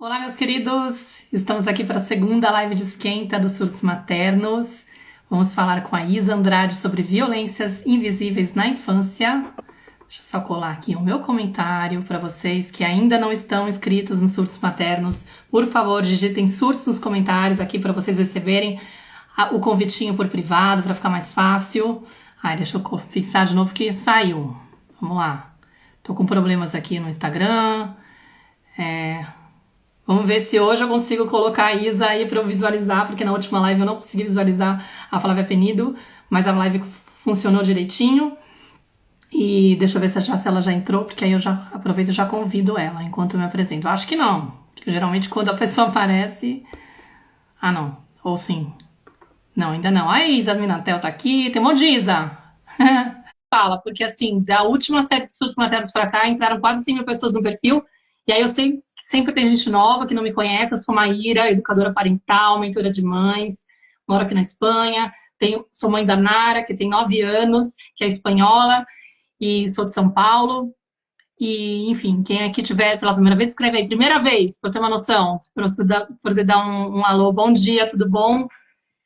Olá, meus queridos! Estamos aqui para a segunda live de esquenta dos surtos maternos. Vamos falar com a Isa Andrade sobre violências invisíveis na infância. Deixa eu só colar aqui o meu comentário para vocês que ainda não estão inscritos nos surtos maternos. Por favor, digitem surtos nos comentários aqui para vocês receberem o convitinho por privado para ficar mais fácil. Deixa eu fixar de novo que saiu. Vamos lá. Tô com problemas aqui no Instagram. Vamos ver se hoje eu consigo colocar a Isa aí para eu visualizar, porque na última live eu não consegui visualizar a Flávia Penido, mas a live funcionou direitinho. E deixa eu ver se ela já entrou, porque aí eu já aproveito e já convido ela enquanto eu me apresento. Eu acho que não, porque geralmente quando a pessoa aparece... Ah, não. Ou sim. Não, ainda não. A Isa Minatel tá aqui, tem um monte de Isa. Fala, porque assim, da última série de surtos maternos pra cá, entraram quase 100 mil pessoas no perfil. E aí eu sei que sempre tem gente nova que não me conhece. Eu sou Maíra, educadora parental, mentora de mães, moro aqui na Espanha. Sou mãe da Nara, que tem 9 anos, que é espanhola, e sou de São Paulo. E, enfim, quem aqui tiver pela primeira vez, escreve aí, primeira vez, para ter uma noção, para poder dar um alô, bom dia, tudo bom?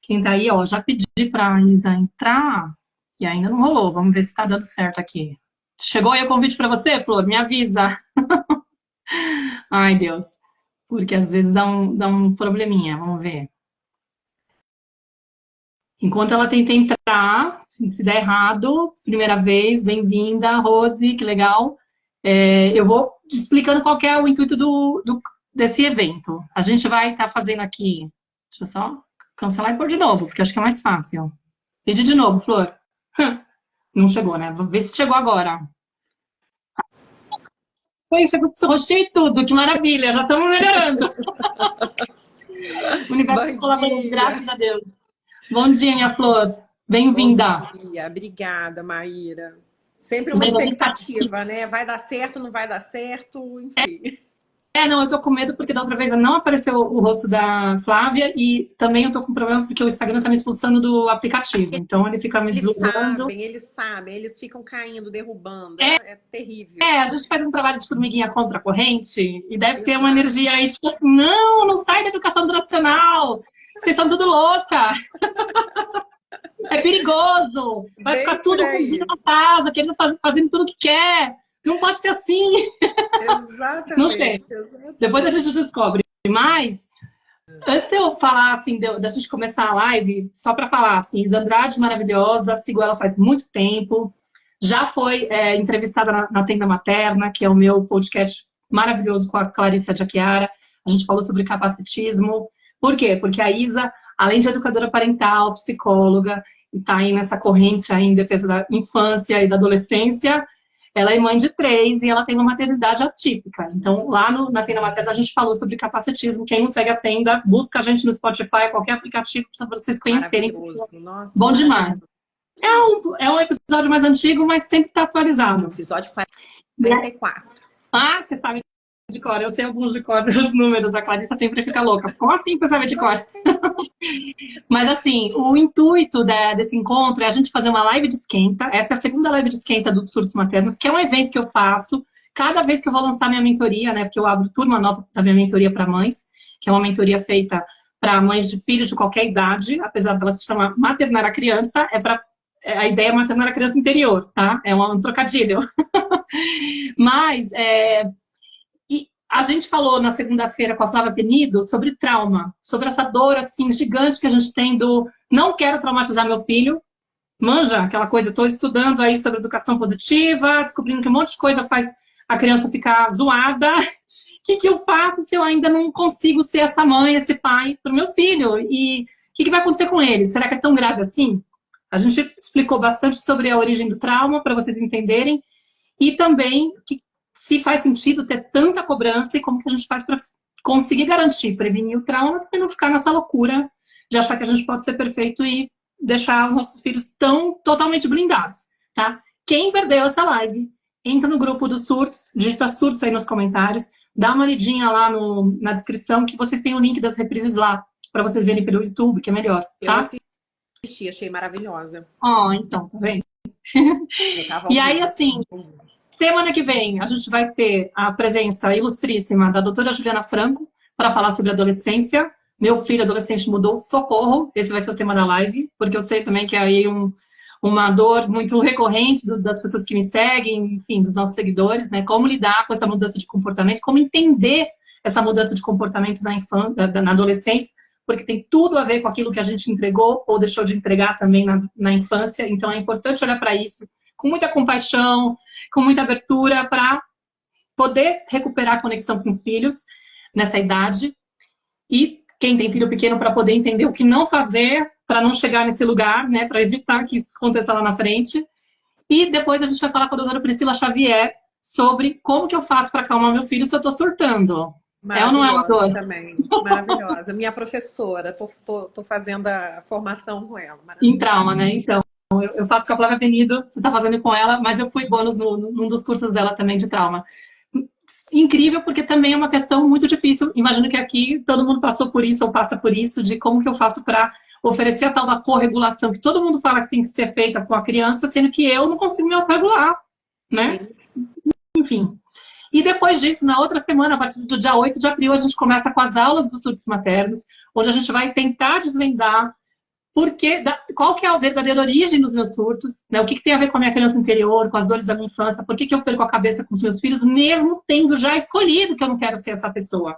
Quem tá aí, ó, já pedi pra Isa entrar e ainda não rolou. Vamos ver se tá dando certo aqui. Chegou aí o convite para você, Flor? Me avisa. Ai, Deus. Porque às vezes dá um probleminha. Vamos ver. Enquanto ela tenta entrar, se der errado, primeira vez, bem-vinda, Rose, que legal. Eu vou explicando qual que é o intuito desse evento. A gente vai estar fazendo aqui... Deixa eu só cancelar e pôr de novo, porque acho que é mais fácil. Pedir de novo, Flor. Não chegou, né? Vou ver se chegou agora. Foi, chegou com esse rostinho e tudo, que maravilha, já estamos melhorando. O universo Bom colaborando, dia. graças a Deus. Bom dia, minha Flor. Bem-vinda. Bom dia, obrigada, Maíra. Sempre uma expectativa, né? Vai dar certo, não vai dar certo, enfim. Não, eu tô com medo porque da outra vez não apareceu o rosto da Flávia e também eu tô com problema porque o Instagram tá me expulsando do aplicativo. Então ele fica me deslogando. Eles sabem, eles ficam caindo, derrubando. É terrível. A gente faz um trabalho de formiguinha contra a corrente e deve ter uma Exato. energia aí, tipo assim, não sai da educação tradicional, vocês estão tudo louca. É perigoso, vai ficar tudo na casa, querendo fazendo tudo o que quer. Não pode ser assim. Exatamente. Não sei. Exatamente. Depois a gente descobre. Mas, antes de eu falar, assim, da gente começar a live, só para falar, assim, Isa Andrade, maravilhosa, sigo ela faz muito tempo. Já foi entrevistada na Tenda Materna, que é o meu podcast maravilhoso com a Clarissa Jaquiara. A gente falou sobre capacitismo. Por quê? Porque a Isa, além de educadora parental, psicóloga, e está aí nessa corrente aí em defesa da infância e da adolescência, ela é mãe de 3 e ela tem uma maternidade atípica. Então, lá na Tenda Materna, a gente falou sobre capacitismo. Quem não segue a Tenda, busca a gente no Spotify, qualquer aplicativo, para vocês conhecerem. Nossa, bom demais. É um episódio mais antigo, mas sempre está atualizado. Episódio 44. Ah, você sabe de cor. Eu sei alguns de cor, os números. A Clarissa sempre fica louca. Como assim você sabe de cor? Mas assim, o intuito desse encontro é a gente fazer uma live de esquenta. Essa é a segunda live de esquenta do Surtos Maternos, que é um evento que eu faço cada vez que eu vou lançar minha mentoria, né? Porque eu abro turma nova da minha mentoria para mães, que é uma mentoria feita para mães de filhos de qualquer idade, apesar dela se chamar Maternar a Criança, a ideia é maternar a criança interior, tá? É um trocadilho. Mas a gente falou na segunda-feira com a Flávia Penido sobre trauma, sobre essa dor assim gigante que a gente tem do não quero traumatizar meu filho. Manja, aquela coisa, estou estudando aí sobre educação positiva, descobrindo que um monte de coisa faz a criança ficar zoada. O que eu faço se eu ainda não consigo ser essa mãe, esse pai para o meu filho? E o que vai acontecer com ele? Será que é tão grave assim? A gente explicou bastante sobre a origem do trauma, para vocês entenderem, e também se faz sentido ter tanta cobrança e como que a gente faz para conseguir garantir, prevenir o trauma e não ficar nessa loucura de achar que a gente pode ser perfeito e deixar os nossos filhos totalmente blindados, tá? Quem perdeu essa live, entra no grupo dos surtos, digita surtos aí nos comentários, dá uma lidinha lá na descrição que vocês têm o link das reprises lá, para vocês verem pelo YouTube, que é melhor, tá? Eu assisti, achei maravilhosa. Então, tá vendo? E aí, assim, semana que vem a gente vai ter a presença ilustríssima da doutora Juliana Franco, para falar sobre adolescência. Meu filho adolescente mudou, socorro. Esse vai ser o tema da live, porque eu sei também que é aí uma dor muito recorrente das pessoas que me seguem, enfim, dos nossos seguidores, né? Como lidar com essa mudança de comportamento, como entender essa mudança de comportamento na infância, na adolescência, porque tem tudo a ver com aquilo que a gente entregou ou deixou de entregar também na infância. Então é importante olhar para isso com muita compaixão, com muita abertura, para poder recuperar a conexão com os filhos nessa idade. E quem tem filho pequeno, para poder entender o que não fazer para não chegar nesse lugar, né? Para evitar que isso aconteça lá na frente. E depois a gente vai falar com a doutora Priscila Xavier sobre como que eu faço para acalmar meu filho se eu estou surtando. É ou não é uma dor? Também, maravilhosa. Minha professora, tô fazendo a formação com ela. Em trauma, né? Então, eu faço com a Flávia Penido, você está fazendo com ela, mas eu fui bônus num dos cursos dela também de trauma. Incrível, porque também é uma questão muito difícil. Imagino que aqui todo mundo passou por isso ou passa por isso, de como que eu faço para oferecer a tal da corregulação, que todo mundo fala que tem que ser feita com a criança, sendo que eu não consigo me autorregular, né? Enfim. E depois disso, na outra semana, a partir do dia 8 de abril, a gente começa com as aulas dos surtos maternos, onde a gente vai tentar desvendar qual que é a verdadeira origem dos meus surtos, né? O que tem a ver com a minha criança interior, com as dores da minha infância, por que eu perco a cabeça com os meus filhos, mesmo tendo já escolhido que eu não quero ser essa pessoa,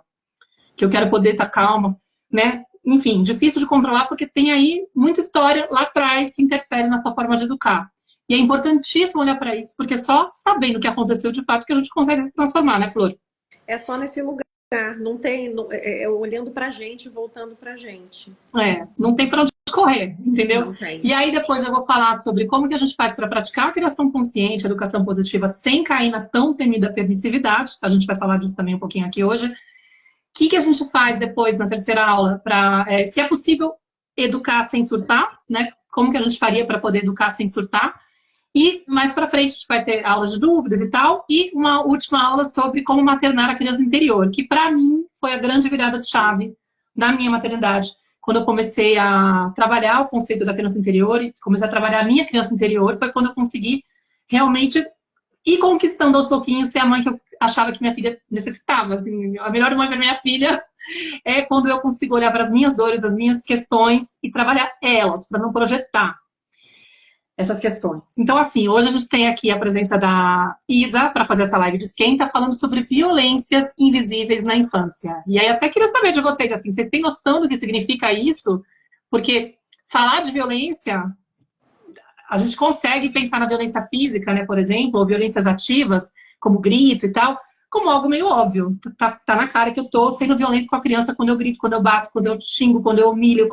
que eu quero poder estar calma, né? Enfim, difícil de controlar, porque tem aí muita história lá atrás que interfere na sua forma de educar. E é importantíssimo olhar para isso, porque só sabendo o que aconteceu de fato que a gente consegue se transformar, né, Flor? É só nesse lugar, não tem, olhando pra gente, voltando pra gente. Não tem para onde correr, entendeu? Não tem. E aí depois eu vou falar sobre como que a gente faz para praticar a criação consciente, a educação positiva, sem cair na tão temida permissividade. A gente vai falar disso também um pouquinho aqui hoje. O que a gente faz depois na terceira aula para, se é possível, educar sem surtar, né? Como que a gente faria para poder educar sem surtar? E mais para frente a gente vai ter aulas de dúvidas e tal, e uma última aula sobre como maternar a criança interior, que para mim foi a grande virada de chave da minha maternidade. Quando eu comecei a trabalhar o conceito da criança interior e comecei a trabalhar a minha criança interior, foi quando eu consegui realmente ir conquistando aos pouquinhos ser a mãe que eu achava que minha filha necessitava. Assim, a melhor mãe para minha filha é quando eu consigo olhar para as minhas dores, as minhas questões e trabalhar elas, para não projetar essas questões. Então, assim, hoje a gente tem aqui a presença da Isa para fazer essa live de esquenta, falando sobre violências invisíveis na infância. E aí até queria saber de vocês, assim, vocês têm noção do que significa isso? Porque falar de violência, a gente consegue pensar na violência física, né, por exemplo, ou violências ativas, como grito e tal, como algo meio óbvio. Tá na cara que eu tô sendo violento com a criança quando eu grito, quando eu bato, quando eu xingo, quando eu humilho,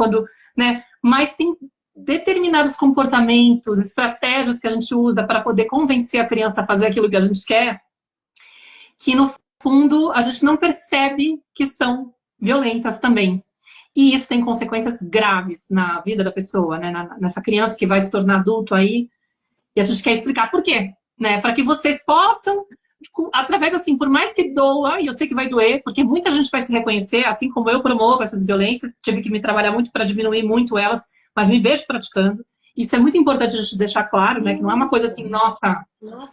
né? Mas tem determinados comportamentos, estratégias que a gente usa para poder convencer a criança a fazer aquilo que a gente quer, que no fundo a gente não percebe que são violentas também. E isso tem consequências graves na vida da pessoa, né? Nessa criança que vai se tornar adulto aí. E a gente quer explicar por quê, né? Para que vocês possam, através assim, por mais que doa, e eu sei que vai doer, porque muita gente vai se reconhecer, assim como eu promovo essas violências, tive que me trabalhar muito para diminuir muito elas, mas me vejo praticando. Isso é muito importante a gente deixar claro, né? Que não é uma coisa assim, nossa.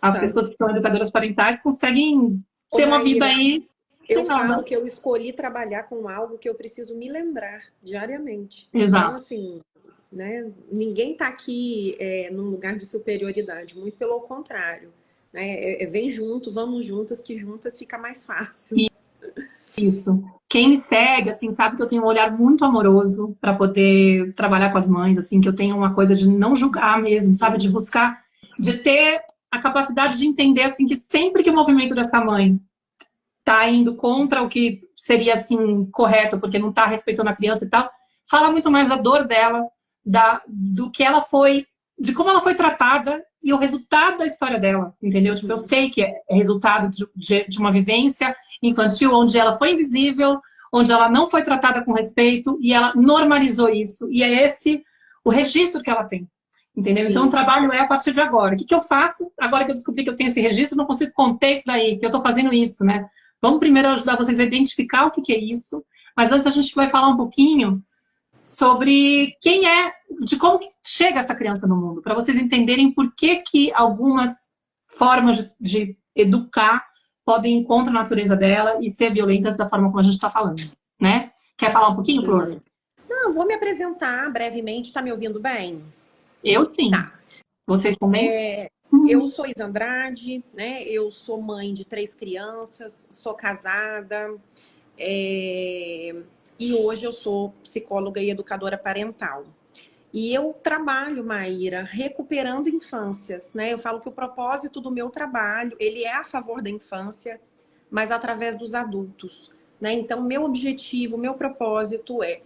As pessoas que são educadoras parentais conseguem ter uma vida aí. Eu falo que eu escolhi trabalhar com algo que eu preciso me lembrar diariamente. Exato. Então, assim, né? Ninguém está aqui num lugar de superioridade, muito pelo contrário. Né? Vem junto, vamos juntas, que juntas fica mais fácil. Isso. Quem me segue, assim, sabe que eu tenho um olhar muito amoroso para poder trabalhar com as mães, assim, que eu tenho uma coisa de não julgar mesmo, sabe? De buscar, de ter a capacidade de entender, assim, que sempre que o movimento dessa mãe tá indo contra o que seria, assim, correto, porque não tá respeitando a criança e tal, fala muito mais da dor dela, do que ela foi, de como ela foi tratada e o resultado da história dela, entendeu? Tipo, eu sei que é resultado de uma vivência infantil onde ela foi invisível, onde ela não foi tratada com respeito e ela normalizou isso. E é esse o registro que ela tem, entendeu? Sim. Então o trabalho é a partir de agora. O que eu faço agora que eu descobri que eu tenho esse registro? Não consigo conter isso daí, que eu tô fazendo isso, né? Vamos primeiro ajudar vocês a identificar o que é isso, mas antes a gente vai falar um pouquinho sobre de como que chega essa criança no mundo, para vocês entenderem por que algumas formas de educar podem ir contra a natureza dela e ser violentas da forma como a gente está falando. né? Quer falar um pouquinho, Flor? Não, vou me apresentar brevemente. Tá me ouvindo bem? Eu sim. Tá. Vocês também? Eu sou Isa Andrade, né? Eu sou mãe de 3 crianças, sou casada, e hoje eu sou psicóloga e educadora parental. E eu trabalho, Maíra, recuperando infâncias, né? Eu falo que o propósito do meu trabalho, ele é a favor da infância, mas através dos adultos, né? Então, meu objetivo, meu propósito é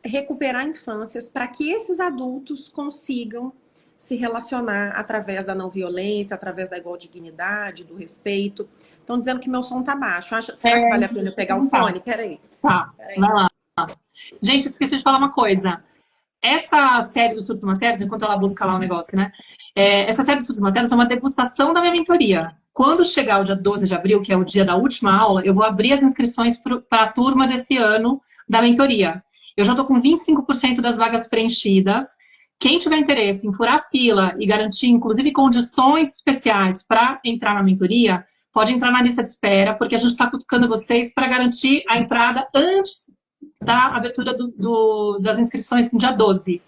recuperar infâncias para que esses adultos consigam se relacionar através da não violência, através da igual dignidade, do respeito. Estão dizendo que meu som tá baixo. Será que vale a pena eu pegar o Tá, fone? Peraí. tá. Vai lá. Gente, esqueci de falar uma coisa. Essa série dos surtos maternos, enquanto ela busca lá o negócio, né? Essa série dos surtos maternos é uma degustação da minha mentoria. Quando chegar o dia 12 de abril, que é o dia da última aula, eu vou abrir as inscrições para a turma desse ano da mentoria. Eu já estou com 25% das vagas preenchidas. Quem tiver interesse em furar a fila e garantir, inclusive, condições especiais para entrar na mentoria, pode entrar na lista de espera, porque a gente está cutucando vocês para garantir a entrada antes da abertura das inscrições no dia 12.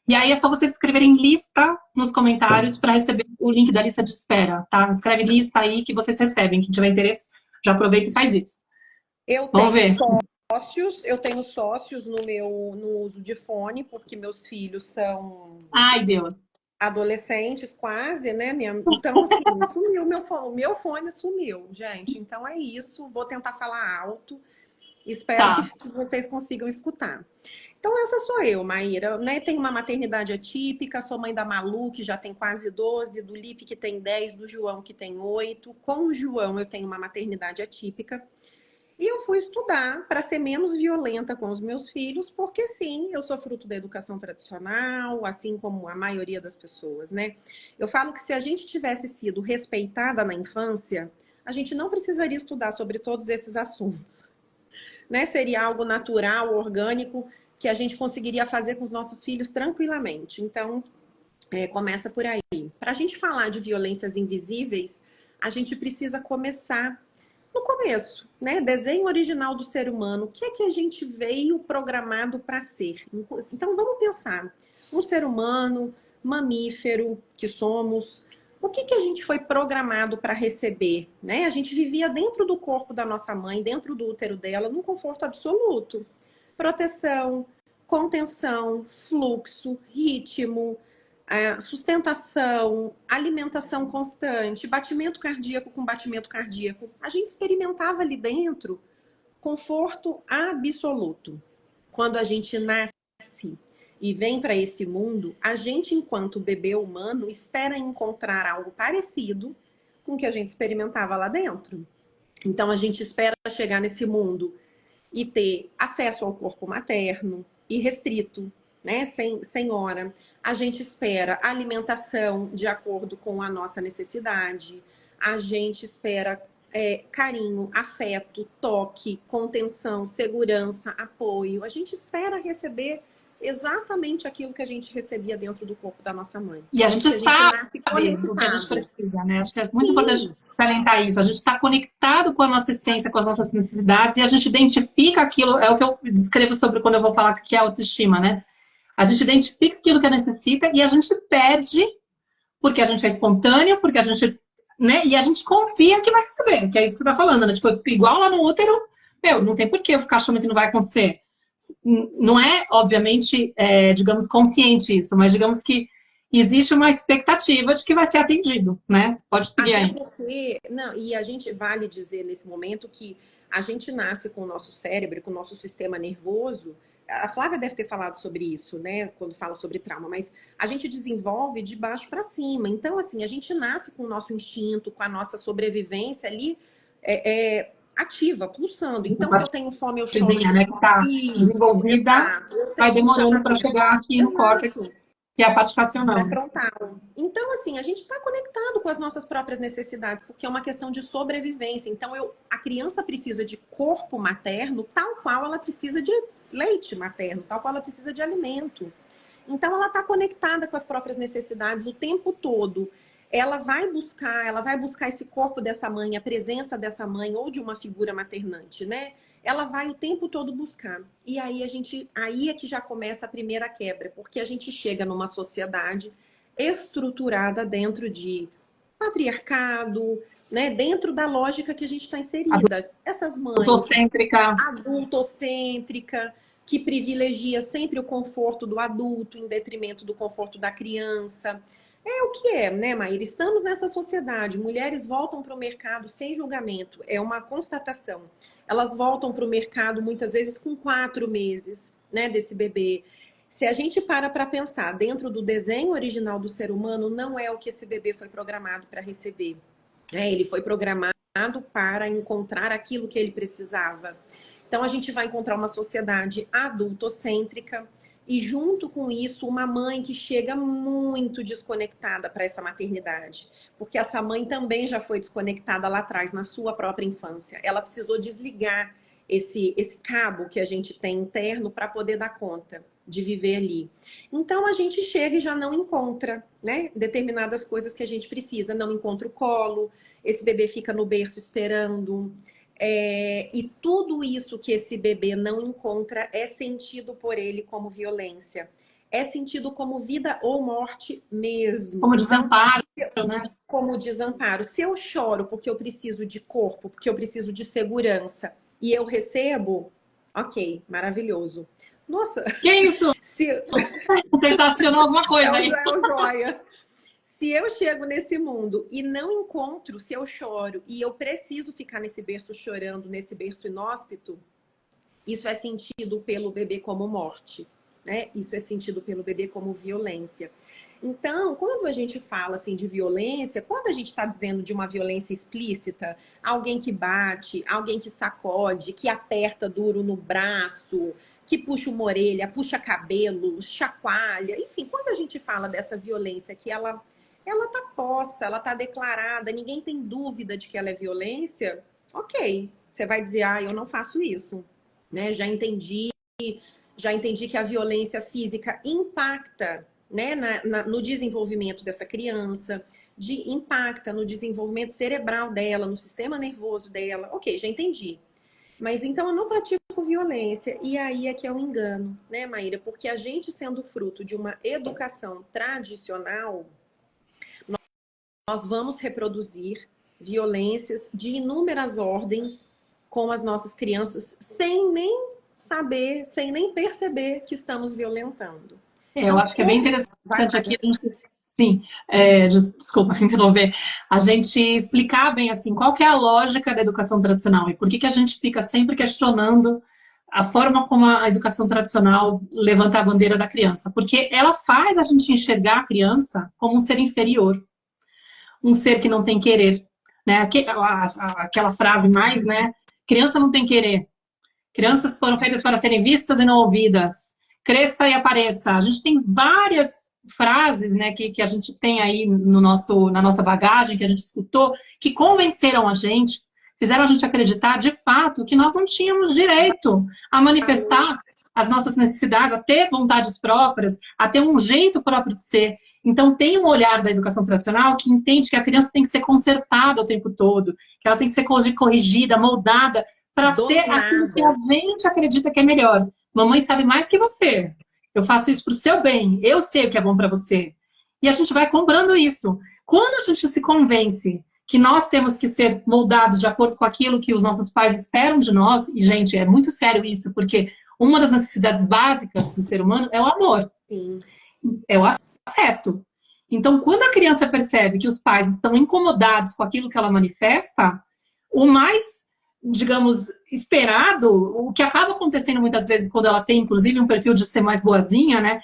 E aí é só vocês escreverem lista nos comentários para receber o link da lista de espera, tá? Escreve lista aí que vocês recebem. Quem tiver interesse, já aproveita e faz isso. Vamos ver. Eu tenho sócios no uso de fone, porque meus filhos são Ai, Deus. adolescentes quase, né? Então, assim, sumiu meu fone sumiu, gente. Então é isso. Vou tentar falar alto. Espero que vocês consigam escutar. Então, essa sou eu, Maíra, né? Tenho uma maternidade atípica, sou mãe da Malu, que já tem quase 12, do Lipe, que tem 10, do João, que tem 8. Com o João, eu tenho uma maternidade atípica. E eu fui estudar para ser menos violenta com os meus filhos, porque sim, eu sou fruto da educação tradicional, assim como a maioria das pessoas, né? Eu falo que se a gente tivesse sido respeitada na infância, a gente não precisaria estudar sobre todos esses assuntos, né? Seria algo natural, orgânico, que a gente conseguiria fazer com os nossos filhos tranquilamente. Então, começa por aí. Para a gente falar de violências invisíveis, a gente precisa começar no começo, né? Desenho original do ser humano. O que é que a gente veio programado para ser? Então, vamos pensar. Um ser humano, mamífero que somos, o que que a gente foi programado para receber, né? A gente vivia dentro do corpo da nossa mãe, dentro do útero dela, num conforto absoluto. Proteção, contenção, fluxo, ritmo, sustentação, alimentação constante, batimento cardíaco com batimento cardíaco. A gente experimentava ali dentro conforto absoluto. Quando a gente nasce e vem para esse mundo, a gente, enquanto bebê humano, espera encontrar algo parecido com o que a gente experimentava lá dentro. Então, a gente espera chegar nesse mundo e ter acesso ao corpo materno irrestrito, né? Sem hora. A gente espera alimentação de acordo com a nossa necessidade. A gente espera carinho, afeto, toque, contenção, segurança, apoio. A gente espera receber exatamente aquilo que a gente recebia dentro do corpo da nossa mãe. E a gente sabe o que a gente precisa, né? Acho que é muito importante salientar isso. A gente está conectado com a nossa essência, com as nossas necessidades, e a gente identifica aquilo, é o que eu descrevo sobre quando eu vou falar que é autoestima, né? A gente identifica aquilo que necessita e a gente pede porque a gente é espontâneo, porque a gente, né? E a gente confia que vai receber, que é isso que você tá falando, né? Tipo, igual lá no útero, não tem por que eu ficar achando que não vai acontecer. Não é, obviamente, digamos, consciente isso, mas digamos que existe uma expectativa de que vai ser atendido, né? Pode seguir aí. Porque, não, e a gente vale dizer nesse momento que a gente nasce com o nosso cérebro, com o nosso sistema nervoso. A Flávia deve ter falado sobre isso, né? Quando fala sobre trauma, mas a gente desenvolve de baixo para cima. Então, assim, a gente nasce com o nosso instinto, com a nossa sobrevivência ali ativa, pulsando. Então, se eu tenho fome, eu choro. Né, que tá desenvolvida, vai demorando para chegar aqui no córtex, que é a parte racional. Frontal. Então, assim, a gente está conectado com as nossas próprias necessidades, porque é uma questão de sobrevivência. Então, a criança precisa de corpo materno, tal qual ela precisa de leite materno, tal qual ela precisa de alimento. Então, ela está conectada com as próprias necessidades o tempo todo. Ela vai buscar esse corpo dessa mãe, a presença dessa mãe ou de uma figura maternante, né? ela vai o tempo todo buscar. E aí é que já começa a primeira quebra, porque a gente chega numa sociedade estruturada dentro de patriarcado, né? Dentro da lógica que a gente está inserida. Essas mães Adultocêntrica. adultocêntrica, que privilegia sempre o conforto do adulto em detrimento do conforto da criança. É o que é, né, Maíra? Estamos nessa sociedade. Mulheres voltam para o mercado sem julgamento. É uma constatação. Elas voltam para o mercado muitas vezes com 4 meses, né, desse bebê. Se a gente para pensar dentro do desenho original do ser humano, não é o que esse bebê foi programado para receber. Ele foi programado para encontrar aquilo que ele precisava. Então, a gente vai encontrar uma sociedade adultocêntrica e, junto com isso, uma mãe que chega muito desconectada para essa maternidade. Porque essa mãe também já foi desconectada lá atrás, na sua própria infância. Ela precisou desligar esse cabo que a gente tem interno para poder dar conta de viver ali. Então, a gente chega e já não encontra, né, determinadas coisas que a gente precisa. Não encontra o colo, esse bebê fica no berço esperando. E tudo isso que esse bebê não encontra é sentido por ele como violência. É sentido como vida ou morte mesmo. Como desamparo, né? Como desamparo. Se eu choro porque eu preciso de corpo, porque eu preciso de segurança, e eu recebo, ok, maravilhoso. Nossa! Que isso? Tentacionou alguma coisa aí. É o joia. Se eu chego nesse mundo e não encontro, se eu choro e eu preciso ficar nesse berço chorando, nesse berço inóspito, isso é sentido pelo bebê como morte, né? Isso é sentido pelo bebê como violência. Então, quando a gente fala assim de violência, quando a gente está dizendo de uma violência explícita, alguém que bate, alguém que sacode, que aperta duro no braço, que puxa uma orelha, puxa cabelo, chacoalha, enfim, quando a gente fala dessa violência que ela tá posta, ela tá declarada, ninguém tem dúvida de que ela é violência, ok. Você vai dizer, eu não faço isso, né? Já entendi que a violência física impacta, né, no desenvolvimento dessa criança, impacta no desenvolvimento cerebral dela, no sistema nervoso dela. Ok, já entendi. Mas então eu não pratico violência. E aí é que é o engano, né, Maíra? Porque a gente sendo fruto de uma educação tradicional, nós vamos reproduzir violências de inúmeras ordens com as nossas crianças sem nem saber, sem nem perceber que estamos violentando. Eu acho que é bem interessante aqui a gente, sim, desculpa me interromper, a gente explicar bem assim, qual que é a lógica da educação tradicional e por que a gente fica sempre questionando a forma como a educação tradicional levanta a bandeira da criança, porque ela faz a gente enxergar a criança como um ser inferior, um ser que não tem querer, né? Aquela frase mais, né? Criança não tem querer. Crianças foram feitas para serem vistas e não ouvidas. Cresça e apareça. A gente tem várias frases, né, que a gente tem aí na nossa bagagem, que a gente escutou, que convenceram a gente, fizeram a gente acreditar, de fato, que nós não tínhamos direito a manifestar as nossas necessidades, a ter vontades próprias, a ter um jeito próprio de ser. Então, tem um olhar da educação tradicional que entende que a criança tem que ser consertada o tempo todo, que ela tem que ser corrigida, moldada, para ser aquilo que a gente acredita que é melhor. Mamãe sabe mais que você. Eu faço isso pro seu bem. Eu sei o que é bom para você. E a gente vai comprando isso. Quando a gente se convence que nós temos que ser moldados de acordo com aquilo que os nossos pais esperam de nós, e, gente, é muito sério isso, porque uma das necessidades básicas do ser humano é o amor. Sim. É o afeto. Então, quando a criança percebe que os pais estão incomodados com aquilo que ela manifesta, o mais, digamos, esperado, o que acaba acontecendo muitas vezes quando ela tem, inclusive, um perfil de ser mais boazinha, né?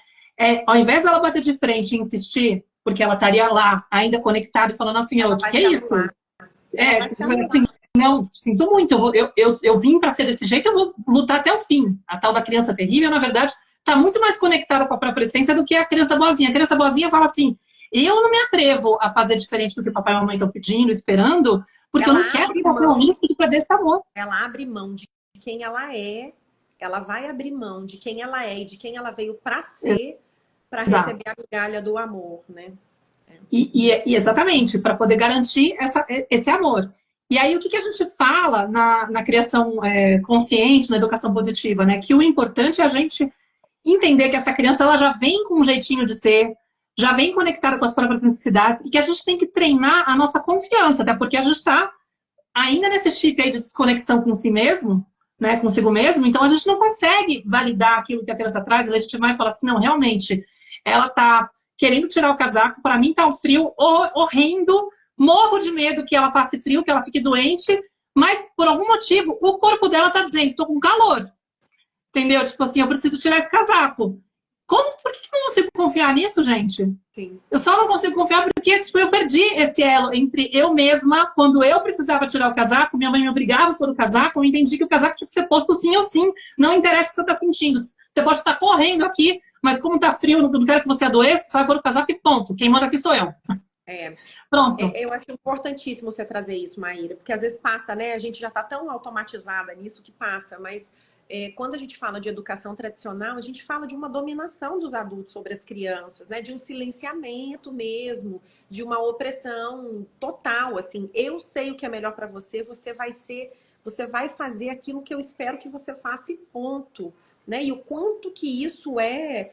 Ao invés dela bater de frente e insistir, porque ela estaria lá, ainda conectada e falando assim, o que é isso? Assim, não, sinto muito, eu vim para ser desse jeito, eu vou lutar até o fim. A tal da criança terrível, na verdade, está muito mais conectada com a própria essência do que a criança boazinha. A criança boazinha fala assim, eu não me atrevo a fazer diferente do que o papai e a mamãe estão pedindo, esperando, porque eu não quero correr o risco de perder esse amor. Ela abre mão de quem ela é, ela vai abrir mão de quem ela é e de quem ela veio para ser, para receber a migalha do amor, né? E exatamente, para poder garantir esse amor. E aí, o que a gente fala na criação consciente, na educação positiva, né? Que o importante é a gente entender que essa criança ela já vem com um jeitinho de ser, já vem conectada com as próprias necessidades e que a gente tem que treinar a nossa confiança, até porque a gente está ainda nesse chip aí de desconexão com si mesmo, né, consigo mesmo, então a gente não consegue validar aquilo que a criança traz, legitimar e falar assim, não, realmente, ela tá querendo tirar o casaco, para mim tá um frio horrendo, morro de medo que ela faça frio, que ela fique doente, mas por algum motivo o corpo dela tá dizendo, tô com calor, entendeu? Tipo assim, eu preciso tirar esse casaco. Por que eu não consigo confiar nisso, gente? Sim. Eu só não consigo confiar porque tipo, eu perdi esse elo entre eu mesma, quando eu precisava tirar o casaco, minha mãe me obrigava a pôr o casaco, eu entendi que o casaco tinha que ser posto sim ou sim, não interessa o que você está sentindo. Você pode estar correndo aqui, mas como está frio, não quero que você adoeça, você vai pôr o casaco e ponto. Quem manda aqui sou eu. Pronto. Eu acho importantíssimo você trazer isso, Maíra, porque às vezes passa, né? A gente já está tão automatizada nisso que passa, mas quando a gente fala de educação tradicional, a gente fala de uma dominação dos adultos sobre as crianças, né? De um silenciamento mesmo, de uma opressão total, assim. Eu sei o que é melhor para você, você vai fazer aquilo que eu espero que você faça e ponto, né? E o quanto que isso é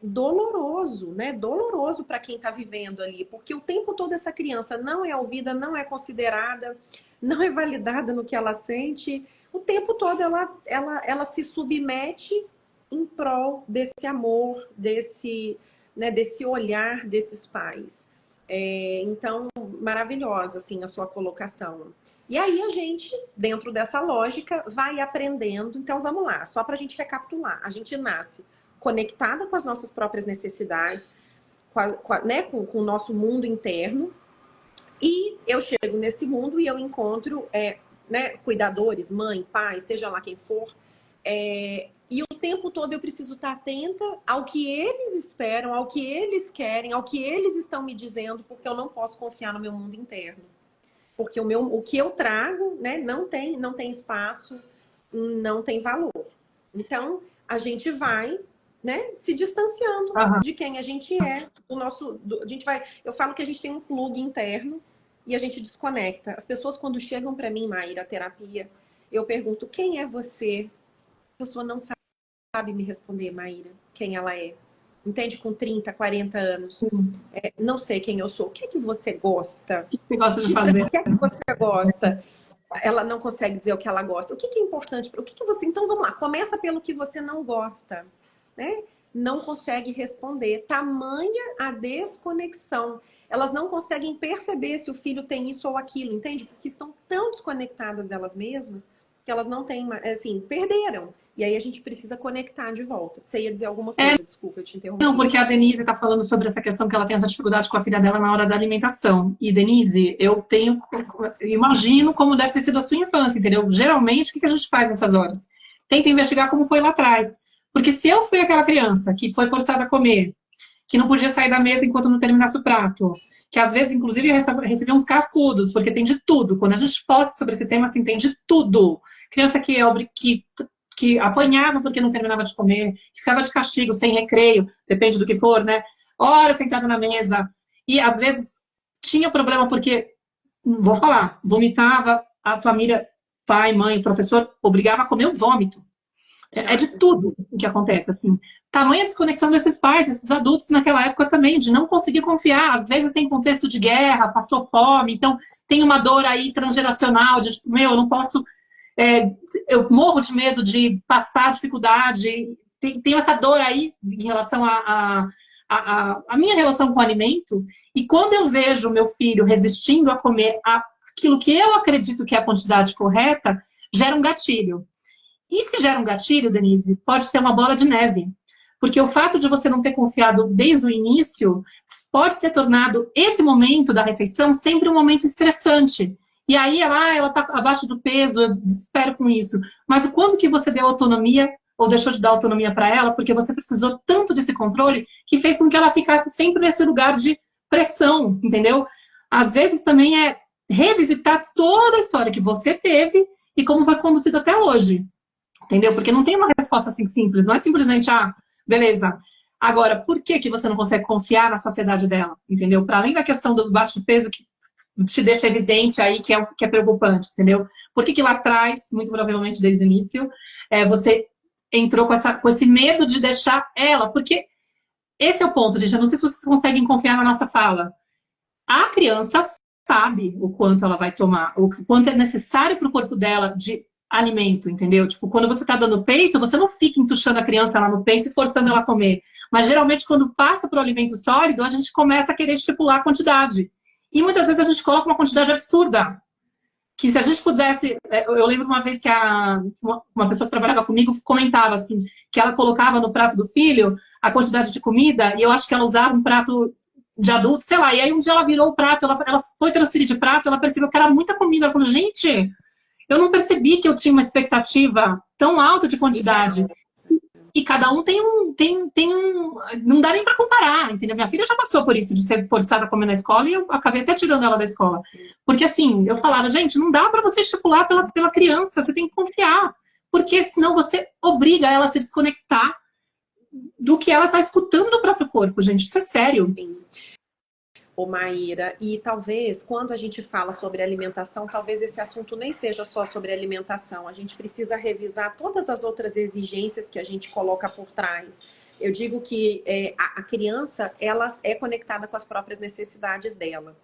doloroso, né? Doloroso para quem está vivendo ali, porque o tempo todo essa criança não é ouvida, não é considerada, não é validada no que ela sente. O tempo todo ela se submete em prol desse amor, desse olhar desses pais. Então, maravilhosa, assim, a sua colocação. E aí a gente, dentro dessa lógica, vai aprendendo. Então, vamos lá, só para a gente recapitular. A gente nasce conectada com as nossas próprias necessidades, com o nosso mundo interno. E eu chego nesse mundo e eu encontro cuidadores, mãe, pai, seja lá quem for. E o tempo todo eu preciso estar atenta ao que eles esperam, ao que eles querem, ao que eles estão me dizendo, porque eu não posso confiar no meu mundo interno. Porque o que eu trago, né, não tem espaço, não tem valor. Então, a gente vai, né, se distanciando de quem a gente é. Eu falo que a gente tem um plug interno e a gente desconecta. As pessoas, quando chegam para mim, Maíra, a terapia, eu pergunto, quem é você? A pessoa não sabe me responder, Maíra, quem ela é. Entende? Com 30, 40 anos. Não sei quem eu sou. O que é que você gosta? O que você gosta de fazer? O que é que você gosta? Ela não consegue dizer o que ela gosta. O que é importante? O que você... Então, vamos lá. Começa pelo que você não gosta, né? Não consegue responder. Tamanha a desconexão. Elas não conseguem perceber se o filho tem isso ou aquilo, entende? Porque estão tão desconectadas delas mesmas que elas não têm, assim, perderam. E aí a gente precisa conectar de volta. Você ia dizer alguma coisa? Desculpa, eu te interrompi. Não, porque a Denise está falando sobre essa questão que ela tem essa dificuldade com a filha dela na hora da alimentação. E, Denise, eu imagino como deve ter sido a sua infância, entendeu? Geralmente, o que a gente faz nessas horas? Tenta investigar como foi lá atrás. Porque se eu fui aquela criança que foi forçada a comer, que não podia sair da mesa enquanto não terminasse o prato, que às vezes, inclusive, recebia uns cascudos, porque tem de tudo. Quando a gente posta sobre esse tema, assim, tem de tudo. Criança que apanhava porque não terminava de comer, que ficava de castigo, sem recreio, depende do que for, né? Horas sentada na mesa. E, às vezes, tinha problema porque, vou falar, vomitava, a família, pai, mãe, professor, obrigava a comer o vômito. É de tudo o que acontece, assim. Tamanha desconexão desses pais, desses adultos naquela época também, de não conseguir confiar. Às vezes tem contexto de guerra, passou fome, então tem uma dor aí transgeracional de, tipo, eu não posso... eu morro de medo de passar dificuldade. Tenho essa dor aí em relação a minha relação com o alimento. E quando eu vejo meu filho resistindo a comer aquilo que eu acredito que é a quantidade correta, gera um gatilho. E se gera um gatilho, Denise, pode ser uma bola de neve. Porque o fato de você não ter confiado desde o início pode ter tornado esse momento da refeição sempre um momento estressante. E aí ela está abaixo do peso, eu desespero com isso. Mas o quanto que você deu autonomia, ou deixou de dar autonomia para ela, porque você precisou tanto desse controle, que fez com que ela ficasse sempre nesse lugar de pressão, entendeu? Às vezes também é revisitar toda a história que você teve e como foi conduzido até hoje. Entendeu? Porque não tem uma resposta assim simples. Não é simplesmente, beleza. Agora, por que você não consegue confiar na saciedade dela? Entendeu? Para além da questão do baixo peso, que te deixa evidente aí que é preocupante, entendeu? Por que lá atrás, muito provavelmente desde o início, você entrou com esse medo de deixar ela? Porque esse é o ponto, gente. Eu não sei se vocês conseguem confiar na nossa fala. A criança sabe o quanto ela vai tomar, o quanto é necessário para o corpo dela de alimento, entendeu? Tipo, quando você tá dando peito, você não fica entuchando a criança lá no peito e forçando ela a comer. Mas geralmente, quando passa para o alimento sólido, a gente começa a querer estipular a quantidade. E muitas vezes a gente coloca uma quantidade absurda. Que se a gente pudesse... Eu lembro uma vez que uma pessoa que trabalhava comigo comentava assim, que ela colocava no prato do filho a quantidade de comida, e eu acho que ela usava um prato de adulto, sei lá, e aí um dia ela virou o prato, ela foi transferir de prato, ela percebeu que era muita comida. Ela falou, gente, eu não percebi que eu tinha uma expectativa tão alta de quantidade. E cada um tem um... Não dá nem para comparar, entendeu? Minha filha já passou por isso, de ser forçada a comer na escola, e eu acabei até tirando ela da escola. Porque assim, eu falava, gente, não dá para você estipular pela criança, você tem que confiar. Porque senão você obriga ela a se desconectar do que ela está escutando do próprio corpo, gente. Isso é sério. Sim. Ô Maíra, e talvez quando a gente fala sobre alimentação, talvez esse assunto nem seja só sobre alimentação. A gente precisa revisar todas as outras exigências que a gente coloca por trás. Eu digo que a criança, ela é conectada com as próprias necessidades dela.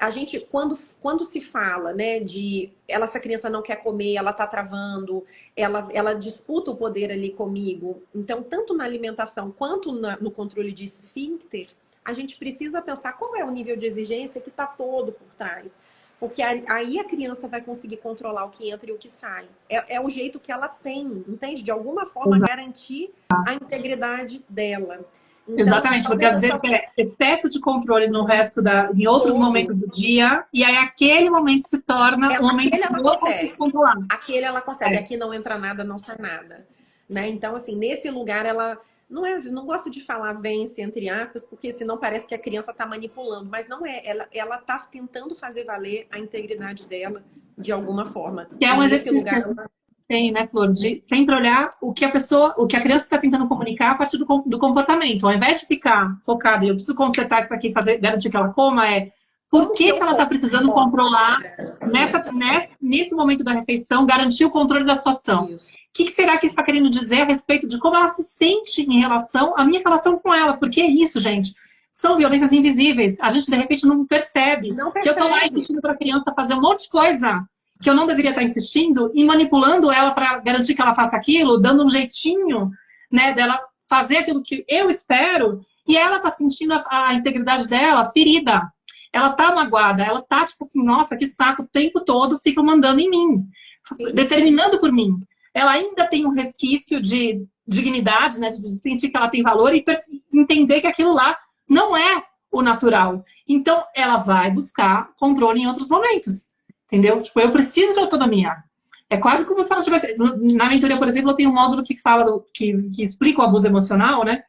A gente, quando se fala, né, de essa criança não quer comer, ela tá travando, ela disputa o poder ali comigo. Então, tanto na alimentação quanto no controle de esfíncter, a gente precisa pensar qual é o nível de exigência que está todo por trás. Porque aí a criança vai conseguir controlar o que entra e o que sai. É o jeito que ela tem, entende? De alguma forma, garantir a integridade dela. Então, exatamente, porque às vezes é excesso de controle no resto em outros momentos do dia, e aí aquele momento se torna um momento que ela consegue controlar. Aquele ela consegue, aqui não entra nada, não sai nada. Né? Então, assim, nesse lugar ela... Não gosto de falar vence, entre aspas, porque senão parece que a criança está manipulando. Mas não é. Ela está tentando fazer valer a integridade dela de alguma forma. Que é um exercício que tem, né, Flor? De sempre olhar o que a criança está tentando comunicar a partir do comportamento. Ao invés de ficar focada, eu preciso consertar isso aqui, garantir que ela coma, por que ela está precisando controlar nesse momento da refeição, garantir o controle da situação. O que será que isso está querendo dizer a respeito de como ela se sente em relação à minha relação com ela? Porque é isso, gente. São violências invisíveis. A gente, de repente, não percebe. Que eu estou lá insistindo para a criança fazer um monte de coisa que eu não deveria estar insistindo e manipulando ela para garantir que ela faça aquilo, dando um jeitinho, né, dela fazer aquilo que eu espero, e ela está sentindo a integridade dela ferida. Ela tá magoada, ela tá tipo assim, nossa, que saco, o tempo todo fica mandando em mim, determinando por mim. Ela ainda tem um resquício de dignidade, né, de sentir que ela tem valor e entender que aquilo lá não é o natural. Então, ela vai buscar controle em outros momentos, entendeu? Tipo, eu preciso de autonomia. É quase como se ela tivesse... Na mentoria, por exemplo, eu tenho um módulo que fala, que explica o abuso emocional, né?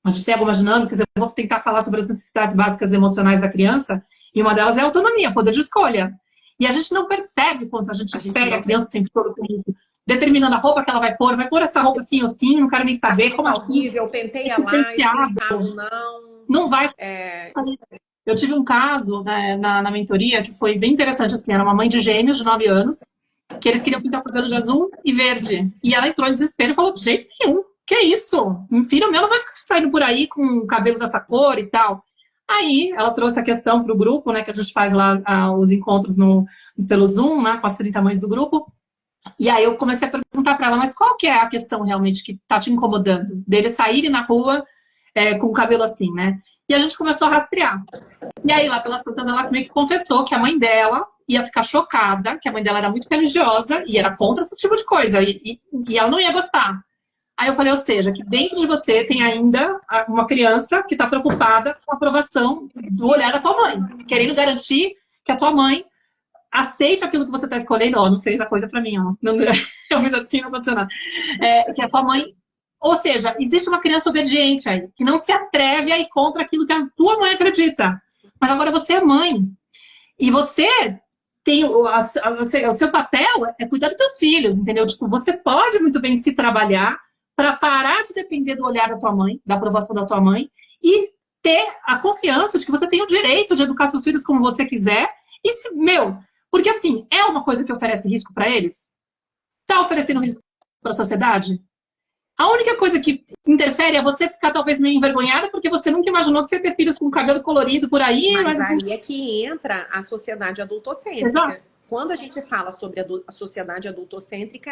A gente tem algumas dinâmicas, eu vou tentar falar sobre as necessidades básicas emocionais da criança, e uma delas é a autonomia, poder de escolha. E a gente não percebe quanto a gente fere a criança o tempo todo com isso, determinando a roupa que ela vai pôr essa roupa assim ou assim, não quero nem saber. Como horrível, penteia lá, não vai. Eu tive um caso, né, na mentoria que foi bem interessante, assim, era uma mãe de gêmeos de 9 anos, que eles queriam pintar o cabelo de azul e verde. E ela entrou em desespero e falou, de jeito nenhum, que é isso? Um filho meu não vai ficar saindo por aí com o cabelo dessa cor e tal. Aí, ela trouxe a questão para o grupo, né, que a gente faz lá os encontros pelo Zoom, né, com as 30 mães do grupo. E aí eu comecei a perguntar para ela, mas qual que é a questão realmente que tá te incomodando? Deles saírem na rua com o cabelo assim, né? E a gente começou a rastrear. E aí, lá pelas tantas, ela meio que confessou que a mãe dela ia ficar chocada, que a mãe dela era muito religiosa e era contra esse tipo de coisa, e ela não ia gostar. Aí eu falei, ou seja, que dentro de você tem ainda uma criança que está preocupada com a aprovação do olhar da tua mãe, querendo garantir que a tua mãe aceite aquilo que você está escolhendo. Ó, não fez a coisa para mim, ó. Não, eu fiz assim, não aconteceu nada. Que a tua mãe... Ou seja, existe uma criança obediente aí, que não se atreve a ir contra aquilo que a tua mãe acredita. Mas agora você é mãe. E você tem... O seu papel é cuidar dos teus filhos, entendeu? Tipo, você pode muito bem se trabalhar para parar de depender do olhar da tua mãe, da aprovação da tua mãe, e ter a confiança de que você tem o direito de educar seus filhos como você quiser. E se, meu, porque assim, é uma coisa que oferece risco para eles? Tá oferecendo risco para a sociedade? A única coisa que interfere é você ficar talvez meio envergonhada porque você nunca imaginou que você ia ter filhos com cabelo colorido por aí. Mas aí é que entra a sociedade adultocêntrica. Exato. Quando a gente fala sobre a sociedade adultocêntrica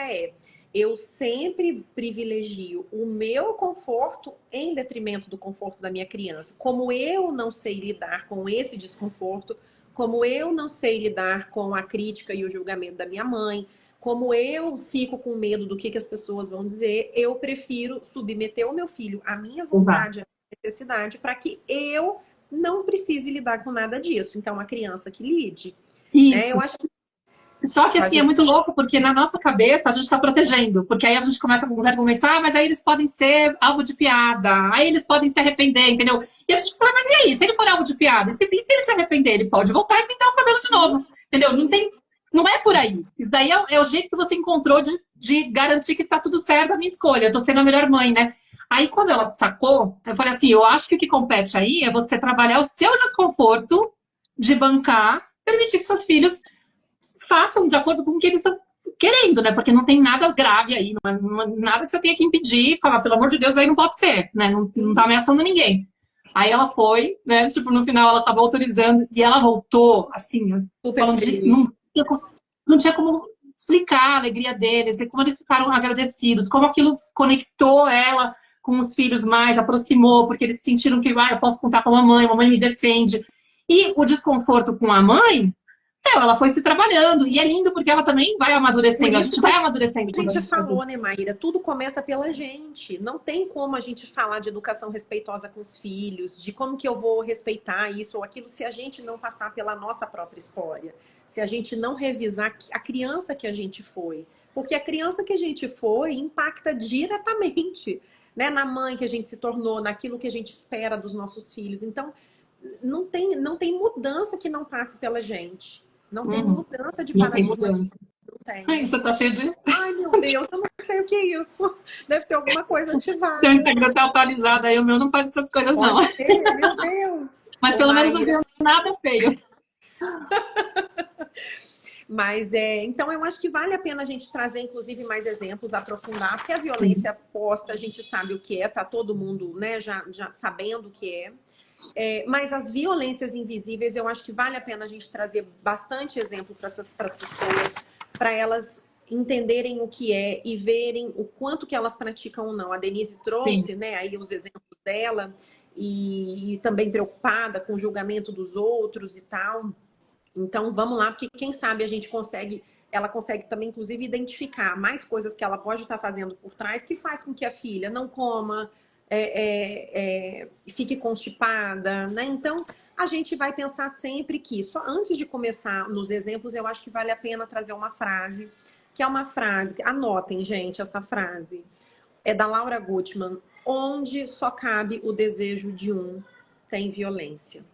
eu sempre privilegio o meu conforto em detrimento do conforto da minha criança. Como eu não sei lidar com esse desconforto, como eu não sei lidar com a crítica e o julgamento da minha mãe, como eu fico com medo do que as pessoas vão dizer, eu prefiro submeter o meu filho à minha Exato. vontade, à minha necessidade, para que eu não precise lidar com nada disso. Então, a criança que lide, né? Isso. Eu acho que Só que assim, pode. é muito louco, porque na nossa cabeça a gente está protegendo. Porque aí a gente começa com os argumentos, mas aí eles podem ser alvo de piada, aí eles podem se arrepender, entendeu? E a gente fala, mas e aí, se ele for alvo de piada? E se ele se arrepender? Ele pode voltar e pintar o cabelo de novo, entendeu? Não é por aí. Isso daí é o jeito que você encontrou de garantir que tá tudo certo a minha escolha. Eu tô sendo a melhor mãe, né? Aí quando ela sacou, eu falei assim, eu acho que o que compete aí é você trabalhar o seu desconforto de bancar, permitir que seus filhos façam de acordo com o que eles estão querendo, né? Porque não tem nada grave aí, nada que você tenha que impedir e falar, pelo amor de Deus, aí não pode ser, né? Não tá ameaçando ninguém. Aí ela foi, né? Tipo, no final ela acabou autorizando e ela voltou, assim, Super falando de. feliz. Não tinha como explicar a alegria deles, e como eles ficaram agradecidos, como aquilo conectou ela com os filhos mais, aproximou, porque eles sentiram que, eu posso contar com a mamãe me defende. E o desconforto com a mãe, ela foi se trabalhando. E é lindo porque ela também vai Por amadurecendo. A isso gente que vai amadurecendo a quando a gente gente é falou, adulto. né, Maíra? Tudo começa pela gente. Não tem como a gente falar de educação respeitosa com os filhos, de como que eu vou respeitar isso ou aquilo, se a gente não passar pela nossa própria história. Se a gente não revisar a criança que a gente foi. Porque a criança que a gente foi impacta diretamente, né, na mãe que a gente se tornou, naquilo que a gente espera dos nossos filhos. Então, não tem mudança que não passe pela gente. Não tem Uhum. mudança de Não tem paradigma que mudança. não tem. Ai, você tá cheio de. Ai, meu Deus, eu não sei o que é isso. Deve ter alguma coisa Seu ativada. Instagram tá atualizado aí, o meu não faz essas coisas, não. Pode ser, meu Deus. Mas Ô, pelo menos não Maíra. deu nada feio. Mas então eu acho que vale a pena a gente trazer, inclusive, mais exemplos, aprofundar, porque a Sim. violência posta, a gente sabe o que é, tá todo mundo, né, já sabendo o que é. Mas as violências invisíveis, eu acho que vale a pena a gente trazer bastante exemplo para as pessoas, para elas entenderem o que é e verem o quanto que elas praticam ou não. A Denise Sim. trouxe, né, aí os exemplos dela e também preocupada com o julgamento dos outros e tal. Então vamos lá, porque quem sabe a gente consegue, ela consegue também, inclusive, identificar mais coisas que ela pode estar fazendo por trás que faz com que a filha não coma, fique constipada, né? Então a gente vai pensar sempre que, só antes de começar nos exemplos, eu acho que vale a pena trazer uma frase, que é uma frase, anotem, gente, essa frase, é da Laura Gutman: onde só cabe o desejo de um, tem violência.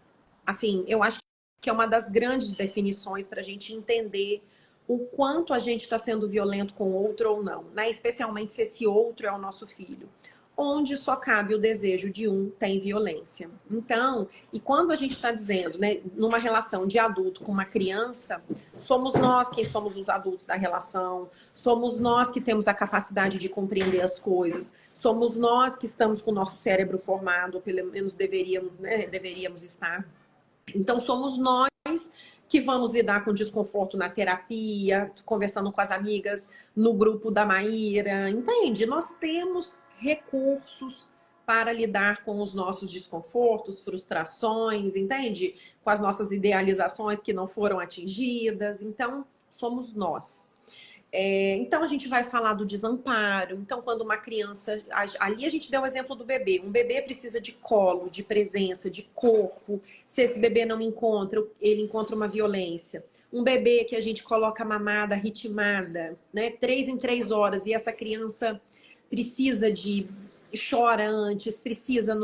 Assim, eu acho que é uma das grandes definições para a gente entender o quanto a gente está sendo violento com o outro ou não, né? Especialmente se esse outro é o nosso filho. Onde só cabe o desejo de um, tem violência. Então, e quando a gente está dizendo, né, numa relação de adulto com uma criança, somos nós quem somos os adultos da relação, somos nós que temos a capacidade de compreender as coisas, somos nós que estamos com o nosso cérebro formado, ou pelo menos deveríamos, né, deveríamos estar. Então, somos nós que vamos lidar com desconforto na terapia, conversando com as amigas no grupo da Maíra, entende? Nós temos recursos para lidar com os nossos desconfortos, frustrações, entende? Com as nossas idealizações que não foram atingidas. Então, somos nós. Então a gente vai falar do desamparo. Então, quando uma criança. Ali a gente deu o exemplo do bebê. Um bebê precisa de colo, de presença, de corpo. Se esse bebê não encontra, ele encontra uma violência. Um bebê que a gente coloca mamada ritmada, né? 3 em 3 horas, e essa criança precisa de. Chora antes, precisa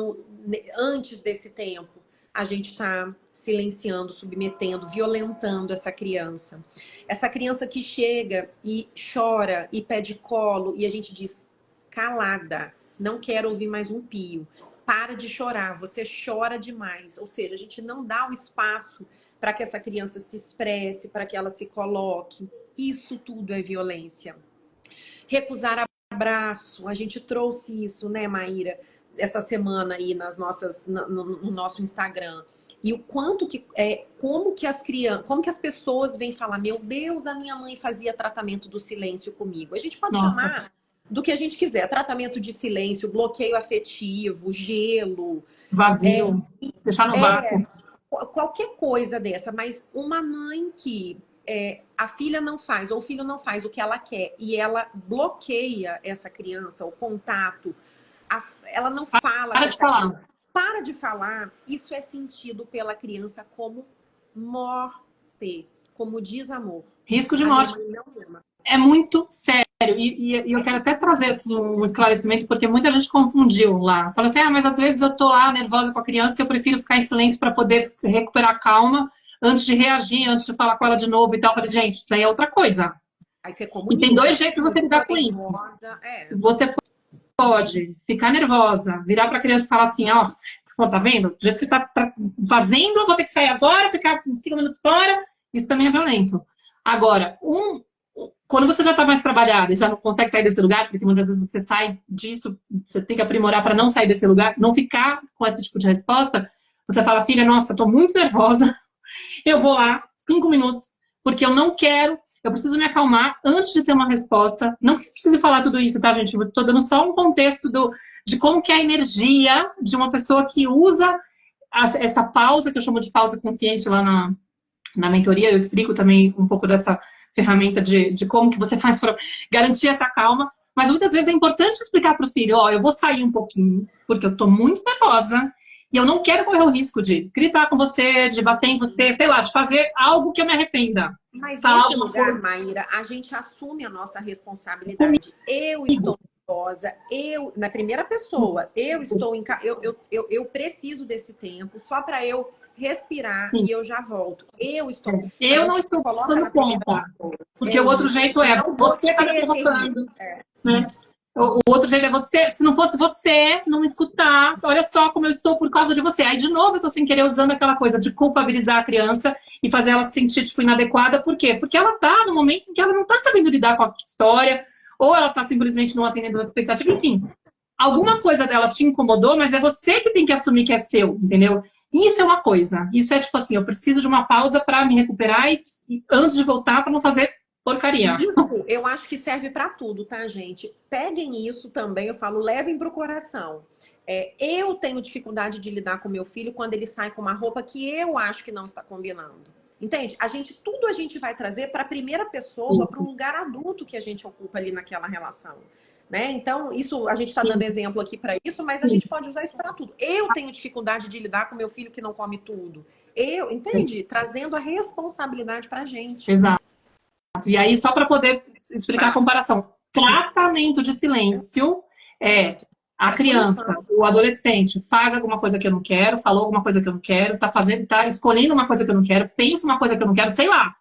antes desse tempo. A gente está silenciando, submetendo, violentando essa criança. Essa criança que chega e chora e pede colo e a gente diz calada, não quero ouvir mais um pio. para de chorar, você chora demais. Ou seja, a gente não dá o espaço para que essa criança se expresse, para que ela se coloque. Isso tudo é violência. Recusar abraço, a gente trouxe isso, né, Maíra, essa semana aí no nosso Instagram. E o quanto que como que as pessoas vêm falar, meu Deus, a minha mãe fazia tratamento do silêncio comigo. A gente pode chamar do que a gente quiser, tratamento de silêncio, bloqueio afetivo, gelo, vazio, deixar no vácuo. Qualquer coisa dessa, mas uma mãe que a filha não faz, ou o filho não faz o que ela quer, e ela bloqueia essa criança, o contato, ela não fala. Para de falar. Criança, para de falar, isso é sentido pela criança como morte, como desamor. Risco de morte. É muito sério. E eu quero até trazer assim, um esclarecimento, porque muita gente confundiu lá. Fala assim, mas às vezes eu tô lá nervosa com a criança e eu prefiro ficar em silêncio para poder recuperar a calma antes de reagir, antes de falar com ela de novo e tal. Eu falei, gente, isso aí é outra coisa. Aí você comunica, e tem dois jeitos de você lidar com isso. Você pode ficar nervosa, virar para a criança e falar assim, tá vendo? Do jeito que você tá fazendo, eu vou ter que sair agora, ficar 5 minutos fora. Isso também é violento. Agora, quando você já está mais trabalhada e já não consegue sair desse lugar, porque muitas vezes você sai disso, você tem que aprimorar para não sair desse lugar, não ficar com esse tipo de resposta, você fala, filha, nossa, estou muito nervosa, eu vou lá, 5 minutos, porque eu não quero, eu preciso me acalmar antes de ter uma resposta. Não que você precise falar tudo isso, tá, gente? Estou dando só um contexto de como que é a energia de uma pessoa que usa essa pausa, que eu chamo de pausa consciente lá na mentoria. Eu explico também um pouco dessa ferramenta de como que você faz para garantir essa calma. Mas muitas vezes é importante explicar para o filho, eu vou sair um pouquinho, porque eu estou muito nervosa, e eu não quero correr o risco de gritar com você, de bater em você, sei lá, de fazer algo que eu me arrependa. Mas nesse lugar, Maíra, a gente assume a nossa responsabilidade. Eu estou nervosa, na primeira pessoa, eu estou em casa, eu preciso desse tempo só para eu respirar e eu já volto. Eu não estou dando conta, porque o outro jeito é você está me provocando. Né? O outro jeito é você, se não fosse você, não escutar, olha só como eu estou por causa de você. Aí, de novo, eu tô sem querer usando aquela coisa de culpabilizar a criança e fazer ela se sentir, inadequada. Por quê? Porque ela tá no momento em que ela não tá sabendo lidar com a história, ou ela tá simplesmente não atendendo a expectativa, enfim. Alguma coisa dela te incomodou, mas é você que tem que assumir que é seu, entendeu? Isso é uma coisa. Isso é tipo assim, eu preciso de uma pausa para me recuperar e antes de voltar para não fazer porcaria. Isso, eu acho que serve para tudo, tá, gente? Peguem isso também, eu falo, levem pro coração. Eu tenho dificuldade de lidar com meu filho quando ele sai com uma roupa que eu acho que não está combinando. Entende? Tudo a gente vai trazer para a primeira pessoa, para um lugar adulto que a gente ocupa ali naquela relação. Né? Então, isso a gente está dando exemplo aqui para isso, mas a gente pode usar isso para tudo. Eu tenho dificuldade de lidar com meu filho que não come tudo. Entende? Trazendo a responsabilidade para a gente. Exato. E aí, só para poder explicar a comparação, tratamento de silêncio a criança, o adolescente faz alguma coisa que eu não quero, falou alguma coisa que eu não quero, tá escolhendo uma coisa que eu não quero, pensa uma coisa que eu não quero, sei lá.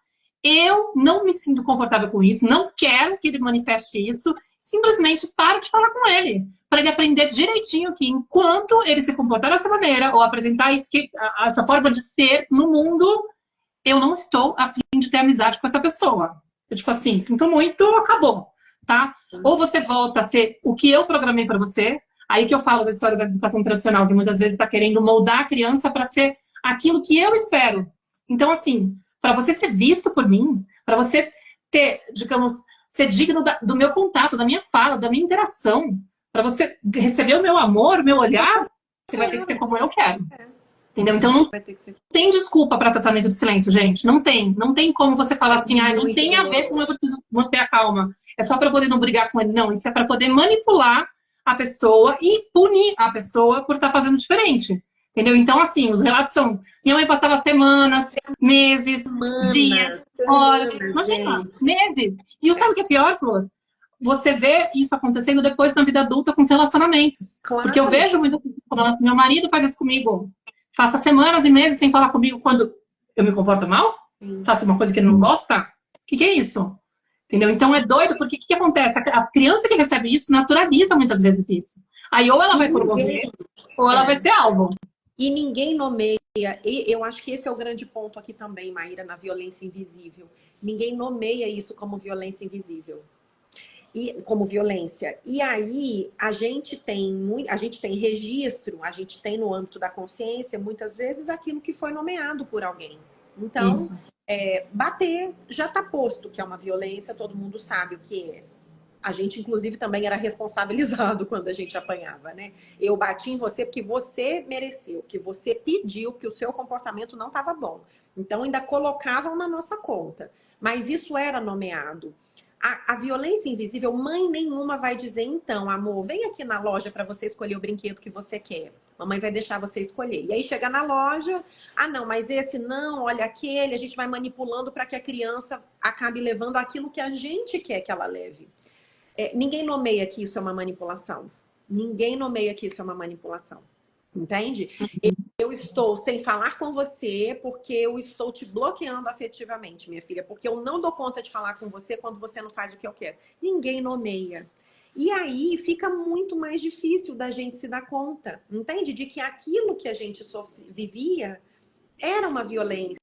Eu não me sinto confortável com isso, não quero que ele manifeste isso, simplesmente paro de falar com ele, para ele aprender direitinho que enquanto ele se comportar dessa maneira, ou apresentar isso, essa forma de ser no mundo, eu não estou a fim de ter amizade com essa pessoa. Eu, tipo assim, sinto muito, acabou, tá? Ou você volta a ser o que eu programei para você, aí que eu falo da história da educação tradicional, que muitas vezes está querendo moldar a criança para ser aquilo que eu espero. Então, assim, para você ser visto por mim, para você ter, digamos, ser digno do meu contato, da minha fala, da minha interação, para você receber o meu amor, o meu olhar, você vai ter que ser como eu quero. Entendeu? Então não tem desculpa para tratamento de silêncio, gente. Não tem. Não tem como você falar assim, não tem a ver com eu preciso manter a calma. É só para poder não brigar com ele. Não, isso é para poder manipular a pessoa e punir a pessoa por estar fazendo diferente. Entendeu? Então, assim, os relatos são... Minha mãe passava semanas, meses, dias, horas. Imagina, meses. E sabe o que é pior, Flor? Você vê isso acontecendo depois na vida adulta com os relacionamentos. Claro. Porque eu vejo muito... Meu marido faz isso comigo. Faça semanas e meses sem falar comigo quando eu me comporto mal? Faço uma coisa que ele não gosta? O que é isso? Entendeu? Então é doido, porque o que acontece? A criança que recebe isso naturaliza muitas vezes isso. Aí ou ela E vai promover, ninguém, ou ela vai é, ser alvo. e ninguém nomeia. E eu acho que esse é o grande ponto aqui também, Maíra, na violência invisível. Ninguém nomeia isso como violência invisível. E como violência. E aí a gente tem registro, a gente tem no âmbito da consciência, muitas vezes, aquilo que foi nomeado por alguém. Então, Isso. bater já está posto que é uma violência, todo mundo sabe o que é. A gente, inclusive, também era responsabilizado quando a gente apanhava, né? Eu bati em você porque você mereceu, que você pediu, que o seu comportamento não estava bom. Então, ainda colocavam na nossa conta. Mas isso era nomeado. A violência invisível, mãe nenhuma vai dizer, então, amor, vem aqui na loja para você escolher o brinquedo que você quer. Mamãe vai deixar você escolher. E aí chega na loja, ah, não, mas esse não, olha aquele, a gente vai manipulando para que a criança acabe levando aquilo que a gente quer que ela leve. Ninguém nomeia que isso é uma manipulação. Ninguém nomeia que isso é uma manipulação. Entende? Eu estou sem falar com você porque eu estou te bloqueando afetivamente, minha filha. Porque eu não dou conta de falar com você quando você não faz o que eu quero. Ninguém nomeia. E aí fica muito mais difícil da gente se dar conta, entende? De que aquilo que a gente vivia era uma violência.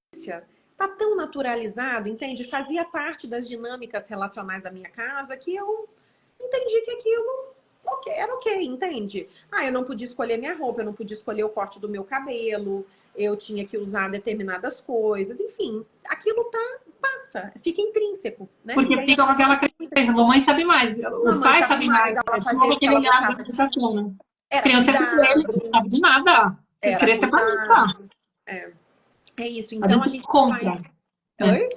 Tá tão naturalizado, entende? Fazia parte das dinâmicas relacionais da minha casa que eu entendi que aquilo era ok, entende? Ah, eu não podia escolher minha roupa, eu não podia escolher o corte do meu cabelo, eu tinha que usar determinadas coisas, enfim, aquilo passa, fica intrínseco, né? E Porque aí a fica com aquela pessoa coisa, a mamãe sabe mais, os mamãe pais sabe sabem mais, mais. ela É de novo fazia isso que aquele ela lugar de gostava educação, né? era Criança é coelho, cuidado, não sabe de nada. Você era querer ser panita. cuidado. É, é isso. A Então a gente gente vai. compra, né? Oi?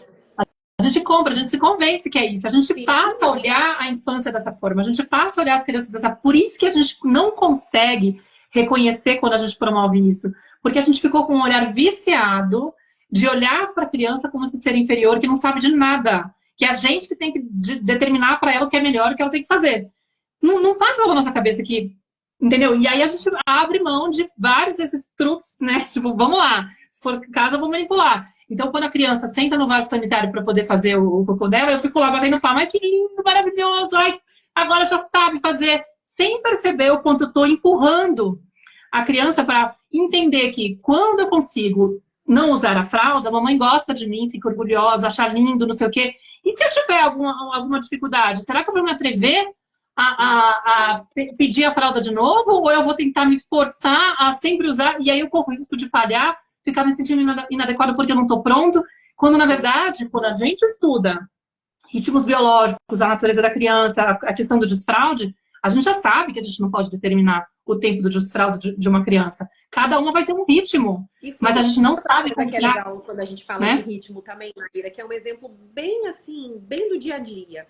A gente compra, a gente se convence que é isso. A gente Sim. passa a olhar a infância dessa forma, a gente passa a olhar as crianças dessa. Por isso que a gente não consegue reconhecer quando a gente promove isso. Porque a gente ficou com um olhar viciado de olhar para a criança como esse ser inferior que não sabe de nada. Que a gente que tem que determinar para ela o que é melhor, o que ela tem que fazer. Não faz mal na nossa cabeça que. Entendeu? E aí a gente abre mão de vários desses truques, né? Tipo, vamos lá. Se for caso, eu vou manipular. Então, quando a criança senta no vaso sanitário para poder fazer o cocô dela, eu fico lá batendo palma. Ai, que lindo, maravilhoso. Ai, agora já sabe fazer. Sem perceber o quanto eu estou empurrando a criança para entender que quando eu consigo não usar a fralda, a mamãe gosta de mim, fica orgulhosa, acha lindo, não sei o quê. E se eu tiver alguma dificuldade, será que eu vou me atrever a pedir a fralda de novo? Ou eu vou tentar me esforçar a sempre usar? E aí eu corro o risco de falhar, ficar me sentindo inadequado porque eu não estou pronto. Quando, na verdade, quando a gente estuda ritmos biológicos, a natureza da criança, a questão do desfraude, a gente já sabe que a gente não pode determinar o tempo do desfraude de uma criança. Cada uma vai ter um ritmo, E mas a sabe gente não outra sabe coisa como que é que é, legal quando a gente fala de né? ritmo também, Maíra, que é um exemplo bem assim, bem do dia a dia.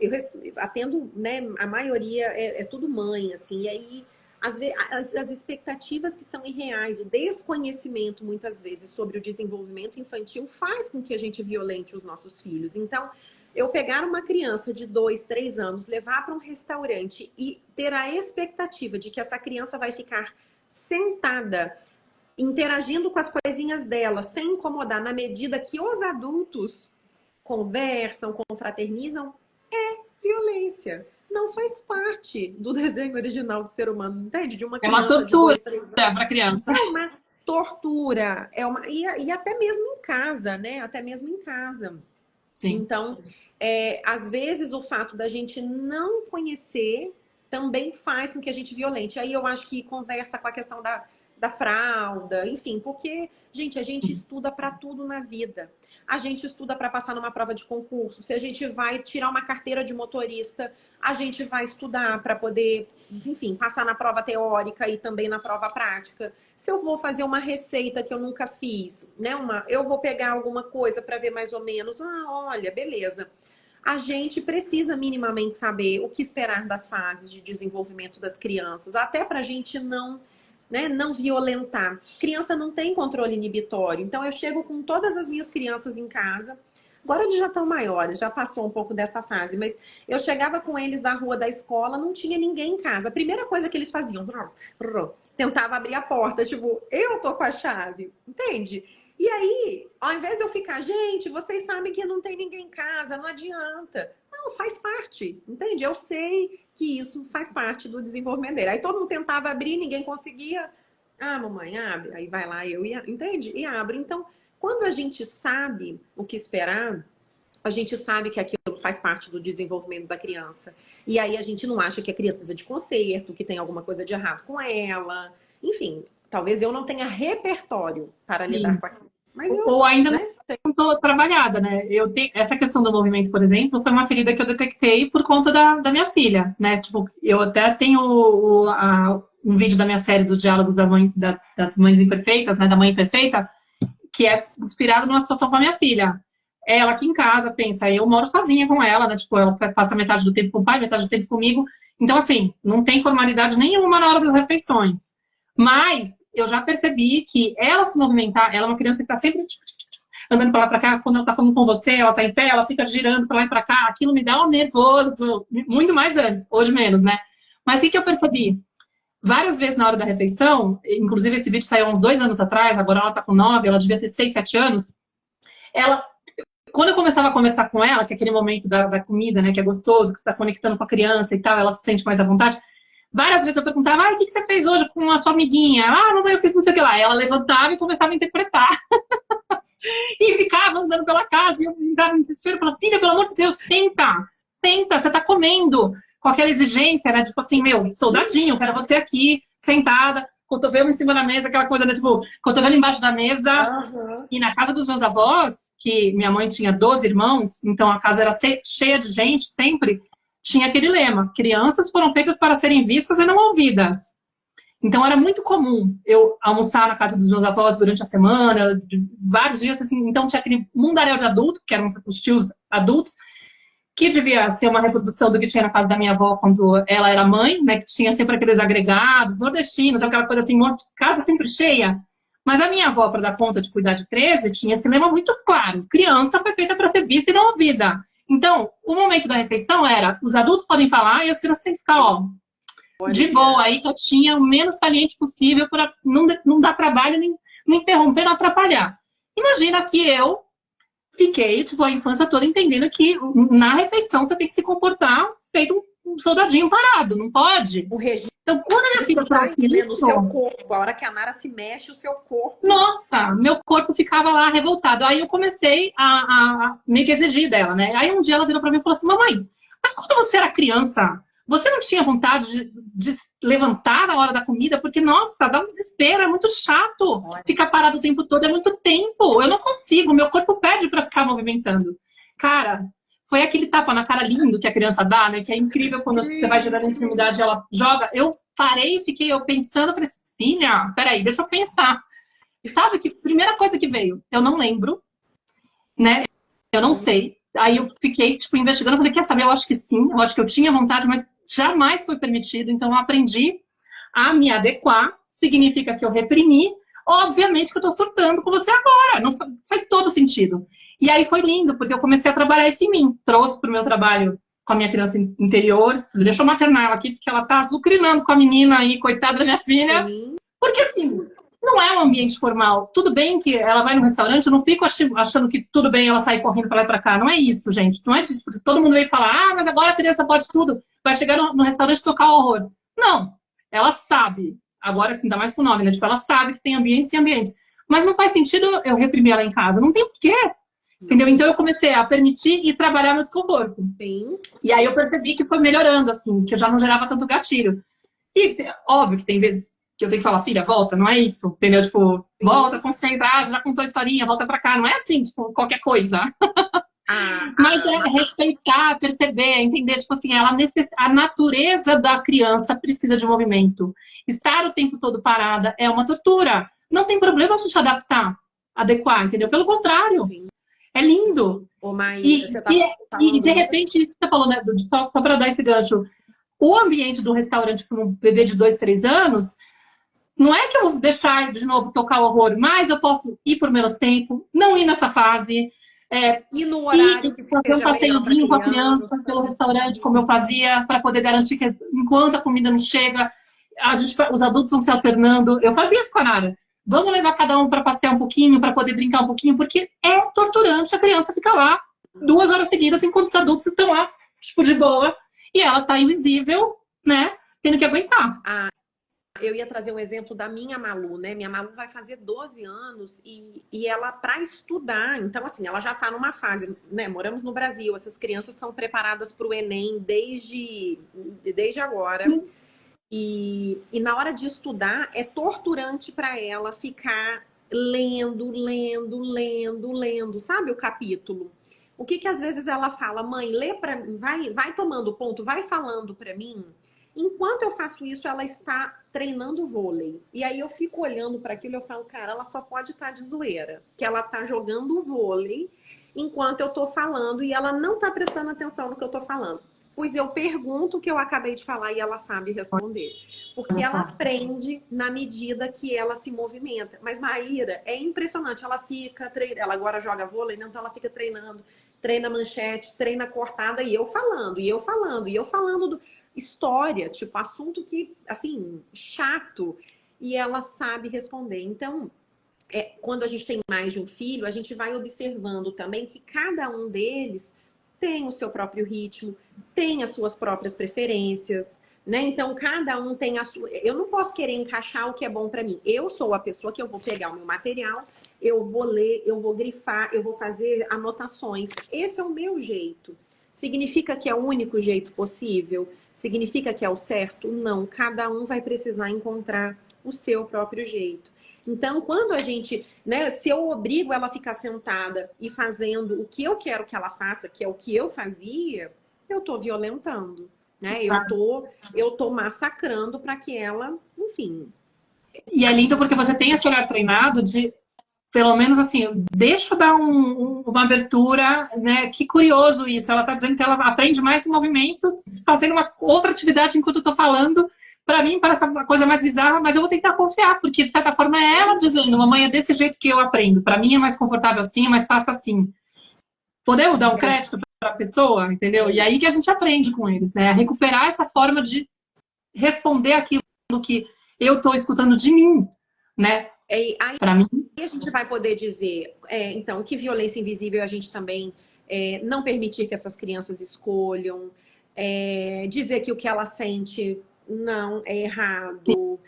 Eu atendo, né, a maioria é tudo mãe, assim, e aí as expectativas que são irreais, o desconhecimento, muitas vezes, sobre o desenvolvimento infantil faz com que a gente violente os nossos filhos. Então, eu pegar uma criança de 2, 3 anos, levar para um restaurante e ter a expectativa de que essa criança vai ficar sentada interagindo com as coisinhas dela, sem incomodar, na medida que os adultos conversam, confraternizam, violência. Não faz parte do desenho original do ser humano, entende? De uma É uma criança de tortura 2, 3 anos. para a criança. É uma tortura. E até mesmo em casa, né? Até mesmo em casa. Sim. Então, às vezes o fato da gente não conhecer também faz com que a gente violente. Aí eu acho que conversa com a questão da fralda, enfim, porque, gente, a gente estuda para tudo na vida. A gente estuda para passar numa prova de concurso. Se a gente vai tirar uma carteira de motorista, a gente vai estudar para poder, enfim, passar na prova teórica e também na prova prática. Se eu vou fazer uma receita que eu nunca fiz, né? Eu vou pegar alguma coisa para ver mais ou menos. Ah, olha, beleza. A gente precisa minimamente saber o que esperar das fases de desenvolvimento das crianças, até para a gente não, né, não violentar. Criança não tem controle inibitório. Então, eu chego com todas as minhas crianças em casa. Agora eles já estão maiores, já passou um pouco dessa fase, mas eu chegava com eles da rua da escola, não tinha ninguém em casa. A primeira coisa que eles faziam, tentava abrir a porta, tipo, eu tô com a chave, entende? E aí, ao invés de eu ficar, gente, vocês sabem que não tem ninguém em casa, não adianta. Não, faz parte, entende? Eu sei que isso faz parte do desenvolvimento dele. Aí todo mundo tentava abrir, ninguém conseguia. Ah, mamãe, abre. Aí vai lá, entende? E abre. Então, quando a gente sabe o que esperar, a gente sabe que aquilo faz parte do desenvolvimento da criança. E aí a gente não acha que a criança precisa de conserto, que tem alguma coisa de errado com ela. Enfim, talvez eu não tenha repertório para lidar com aquilo. Mas Ou ainda não estou trabalhada, né? Essa questão do movimento, por exemplo, foi uma ferida que eu detectei por conta da minha filha, né? Tipo, eu até tenho um vídeo da minha série do Diálogos das Mães Imperfeitas, né? Da Mãe Imperfeita, que é inspirado numa situação com a minha filha. Ela aqui em casa, pensa, eu moro sozinha com ela, né? Tipo, ela passa metade do tempo com o pai, metade do tempo comigo. Então, assim, não tem formalidade nenhuma na hora das refeições. Mas eu já percebi que ela se movimentar, ela é uma criança que está sempre andando para lá para cá. Quando ela está falando com você, ela está em pé, ela fica girando para lá e para cá. Aquilo me dá um nervoso, muito mais antes, hoje menos, né? Mas o que eu percebi? Várias vezes na hora da refeição, inclusive esse vídeo saiu há uns 2 anos atrás, agora ela está com 9, ela devia ter 6, 7 anos. Quando eu começava a conversar com ela, que é aquele momento da comida, né, que é gostoso, que você está conectando com a criança e tal, ela se sente mais à vontade. Várias vezes eu perguntava, o que você fez hoje com a sua amiguinha? Ah, mamãe, eu fiz não sei o que lá. Ela levantava e começava a interpretar. E ficava andando pela casa, e eu entrava em desespero, falava, filha, pelo amor de Deus, senta, você tá comendo. Com aquela exigência, né, tipo assim, meu, soldadinho, quero você aqui, sentada, cotovelo em cima da mesa, aquela coisa, né, tipo, cotovelo embaixo da mesa. Uhum. E na casa dos meus avós, que minha mãe tinha 12 irmãos, então a casa era cheia de gente sempre, tinha aquele lema, crianças foram feitas para serem vistas e não ouvidas. Então era muito comum eu almoçar na casa dos meus avós durante a semana, vários dias, assim, então tinha aquele mundaréu de adulto, que eram os tios adultos, que devia ser uma reprodução do que tinha na casa da minha avó quando ela era mãe, né, que tinha sempre aqueles agregados nordestinos, aquela coisa assim, casa sempre cheia. Mas a minha avó, para dar conta de cuidar de 13, tinha esse lema muito claro, criança foi feita para ser vista e não ouvida. Então, o momento da refeição era, os adultos podem falar e as crianças têm que ficar, ó, de boa, aí que eu tinha o menos saliente possível para não dar trabalho, nem não interromper, não atrapalhar. Imagina que eu fiquei, tipo, a infância toda entendendo que na refeição você tem que se comportar feito um soldadinho parado, não pode? O registro Então, quando a minha filha tá falou isso, no seu corpo, a hora que a Nara se mexe, o seu corpo... nossa, meu corpo ficava lá revoltado. Aí eu comecei a meio que exigir dela, né? Aí um dia ela virou pra mim e falou assim, mamãe, mas quando você era criança, você não tinha vontade de levantar na hora da comida? Porque, nossa, dá um desespero, é muito chato. Ficar parado o tempo todo é muito tempo. Eu não consigo, meu corpo pede pra ficar movimentando. Cara, foi aquele tapa na cara lindo que a criança dá, né? Que é incrível quando você vai gerando intimidade e ela joga. Eu parei e fiquei pensando, falei assim, filha, peraí, deixa eu pensar. E sabe que primeira coisa que veio? Eu não lembro, né? Eu não sei. Aí eu fiquei, tipo, investigando, falei, quer saber? Eu acho que sim, eu acho que eu tinha vontade, mas jamais foi permitido. Então eu aprendi a me adequar, significa que eu reprimi. Obviamente que eu tô surtando com você agora, não faz todo sentido. E aí foi lindo, porque eu comecei a trabalhar isso em mim. Trouxe pro meu trabalho com a minha criança interior. Falei, deixa eu maternar ela aqui, porque ela tá azucrinando com a menina aí, coitada da minha filha. Sim. Porque assim, não é um ambiente formal. Tudo bem que ela vai no restaurante, eu não fico achando que tudo bem ela sair correndo pra lá e pra cá. Não é isso, gente. Não é disso. Porque todo mundo vem falar, mas agora a criança pode tudo. Vai chegar no restaurante e tocar horror. Não. Ela sabe. Agora, ainda mais com o nome, né? Tipo, ela sabe que tem ambientes e ambientes. Mas não faz sentido eu reprimir ela em casa. Não tem porquê. Entendeu? Então eu comecei a permitir e trabalhar meu desconforto. Sim. E aí eu percebi que foi melhorando, assim, que eu já não gerava tanto gatilho. E óbvio que tem vezes que eu tenho que falar, filha, volta, não é isso. Entendeu? Tipo, volta, concentra, já contou a historinha, volta pra cá. Não é assim, tipo, qualquer coisa. Mas é respeitar, perceber, entender, tipo assim, a natureza da criança precisa de movimento. Estar o tempo todo parada é uma tortura. Não tem problema a gente adaptar, adequar, entendeu? Pelo contrário. Sim. É lindo. Ô, Maíra, e de repente, isso que você falou, né, só para dar esse gancho, o ambiente do restaurante para um bebê de 2, 3 anos, não é que eu vou deixar de novo tocar o horror, mas eu posso ir por menos tempo, não ir nessa fase. E no horário que fazer um passeiozinho com a criança pelo restaurante, como eu fazia, para poder garantir que enquanto a comida não chega, os adultos vão se alternando. Eu fazia isso com a Nara. Vamos levar cada um para passear um pouquinho, para poder brincar um pouquinho, porque é torturante a criança ficar lá 2 horas seguidas enquanto os adultos estão lá, tipo, de boa. e ela tá invisível, né? Tendo que aguentar. Eu ia trazer um exemplo da minha Malu, né? Minha Malu vai fazer 12 anos e ela, para estudar, então, assim, ela já tá numa fase, né? Moramos no Brasil, essas crianças são preparadas para o Enem desde agora. E na hora de estudar, é torturante para ela ficar lendo, sabe o capítulo? O que às vezes ela fala, mãe, lê para mim, vai tomando ponto, vai falando para mim. Enquanto eu faço isso, ela está treinando vôlei. E aí eu fico olhando para aquilo e eu falo, cara, ela só pode estar de zoeira, que ela tá jogando vôlei enquanto eu tô falando e ela não tá prestando atenção no que eu tô falando. Pois eu pergunto o que eu acabei de falar e ela sabe responder. Porque ela aprende na medida que ela se movimenta. Mas Maíra, é impressionante. Ela fica treinando. Ela agora joga vôlei, né? Então ela fica treinando. Treina manchete, treina cortada. E eu falando. História, tipo, assunto que, assim, chato. E ela sabe responder. Então, quando a gente tem mais de um filho, a gente vai observando também que cada um deles tem o seu próprio ritmo, tem as suas próprias preferências, né? Então, cada um tem a sua... Eu não posso querer encaixar o que é bom para mim. Eu sou a pessoa que eu vou pegar o meu material, eu vou ler, eu vou grifar, eu vou fazer anotações. Esse é o meu jeito. Significa que é o único jeito possível? Significa que é o certo? Não. Cada um vai precisar encontrar o seu próprio jeito. Então, quando a gente, né, se eu obrigo ela a ficar sentada e fazendo o que eu quero que ela faça, que é o que eu fazia, eu tô violentando, né? Eu tô massacrando para que ela, enfim. E é lindo porque você tem esse olhar treinado de, pelo menos assim, deixa eu dar uma abertura, né? Que curioso isso. Ela tá dizendo que ela aprende mais em movimentos, fazendo uma outra atividade enquanto eu tô falando. Para mim parece uma coisa mais bizarra, mas eu vou tentar confiar, porque de certa forma é ela dizendo, mamãe, é desse jeito que eu aprendo. Para mim é mais confortável assim, é mais fácil assim. Podemos dar um crédito para a pessoa, entendeu? E aí que a gente aprende com eles, né? A recuperar essa forma de responder aquilo que eu estou escutando de mim, né? Aí para mim a gente vai poder dizer, então, que violência invisível a gente também não permitir que essas crianças escolham, dizer que o que ela sente não é errado,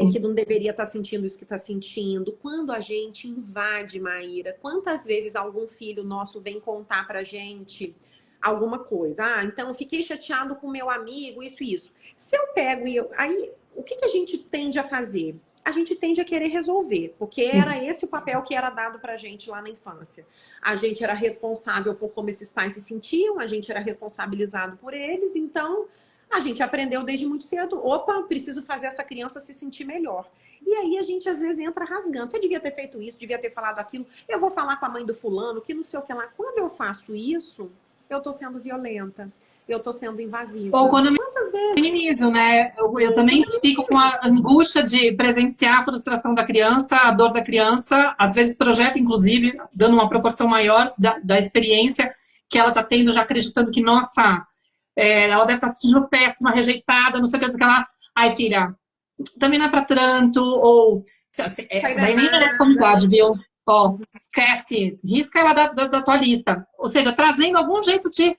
que não deveria estar sentindo isso que está sentindo. Quando a gente invade, Maíra, quantas vezes algum filho nosso vem contar pra gente alguma coisa? Ah, então fiquei chateado com meu amigo, isso e isso. Se eu pego aí, o que a gente tende a fazer? A gente tende a querer resolver, porque era esse o papel que era dado pra gente lá na infância. A gente era responsável por como esses pais se sentiam, a gente era responsabilizado por eles, então a gente aprendeu desde muito cedo, opa, preciso fazer essa criança se sentir melhor. E aí a gente às vezes entra rasgando. Você devia ter feito isso, devia ter falado aquilo, eu vou falar com a mãe do fulano, que não sei o que lá. Quando eu faço isso, eu tô sendo violenta, eu tô sendo invasiva. ou quando Quantas vezes? nível, né? Eu também fico com a angústia de presenciar a frustração da criança, a dor da criança, às vezes projeta, inclusive, dando uma proporção maior da experiência que ela está tendo, já acreditando que, nossa, ela deve estar se sentindo péssima, rejeitada, não sei o que, não sei o que lá. Ai, filha, também não é pra tanto, ou essa daí nem merece comentário, viu? Ó, esquece, risca ela da tua lista. Ou seja, trazendo algum jeito de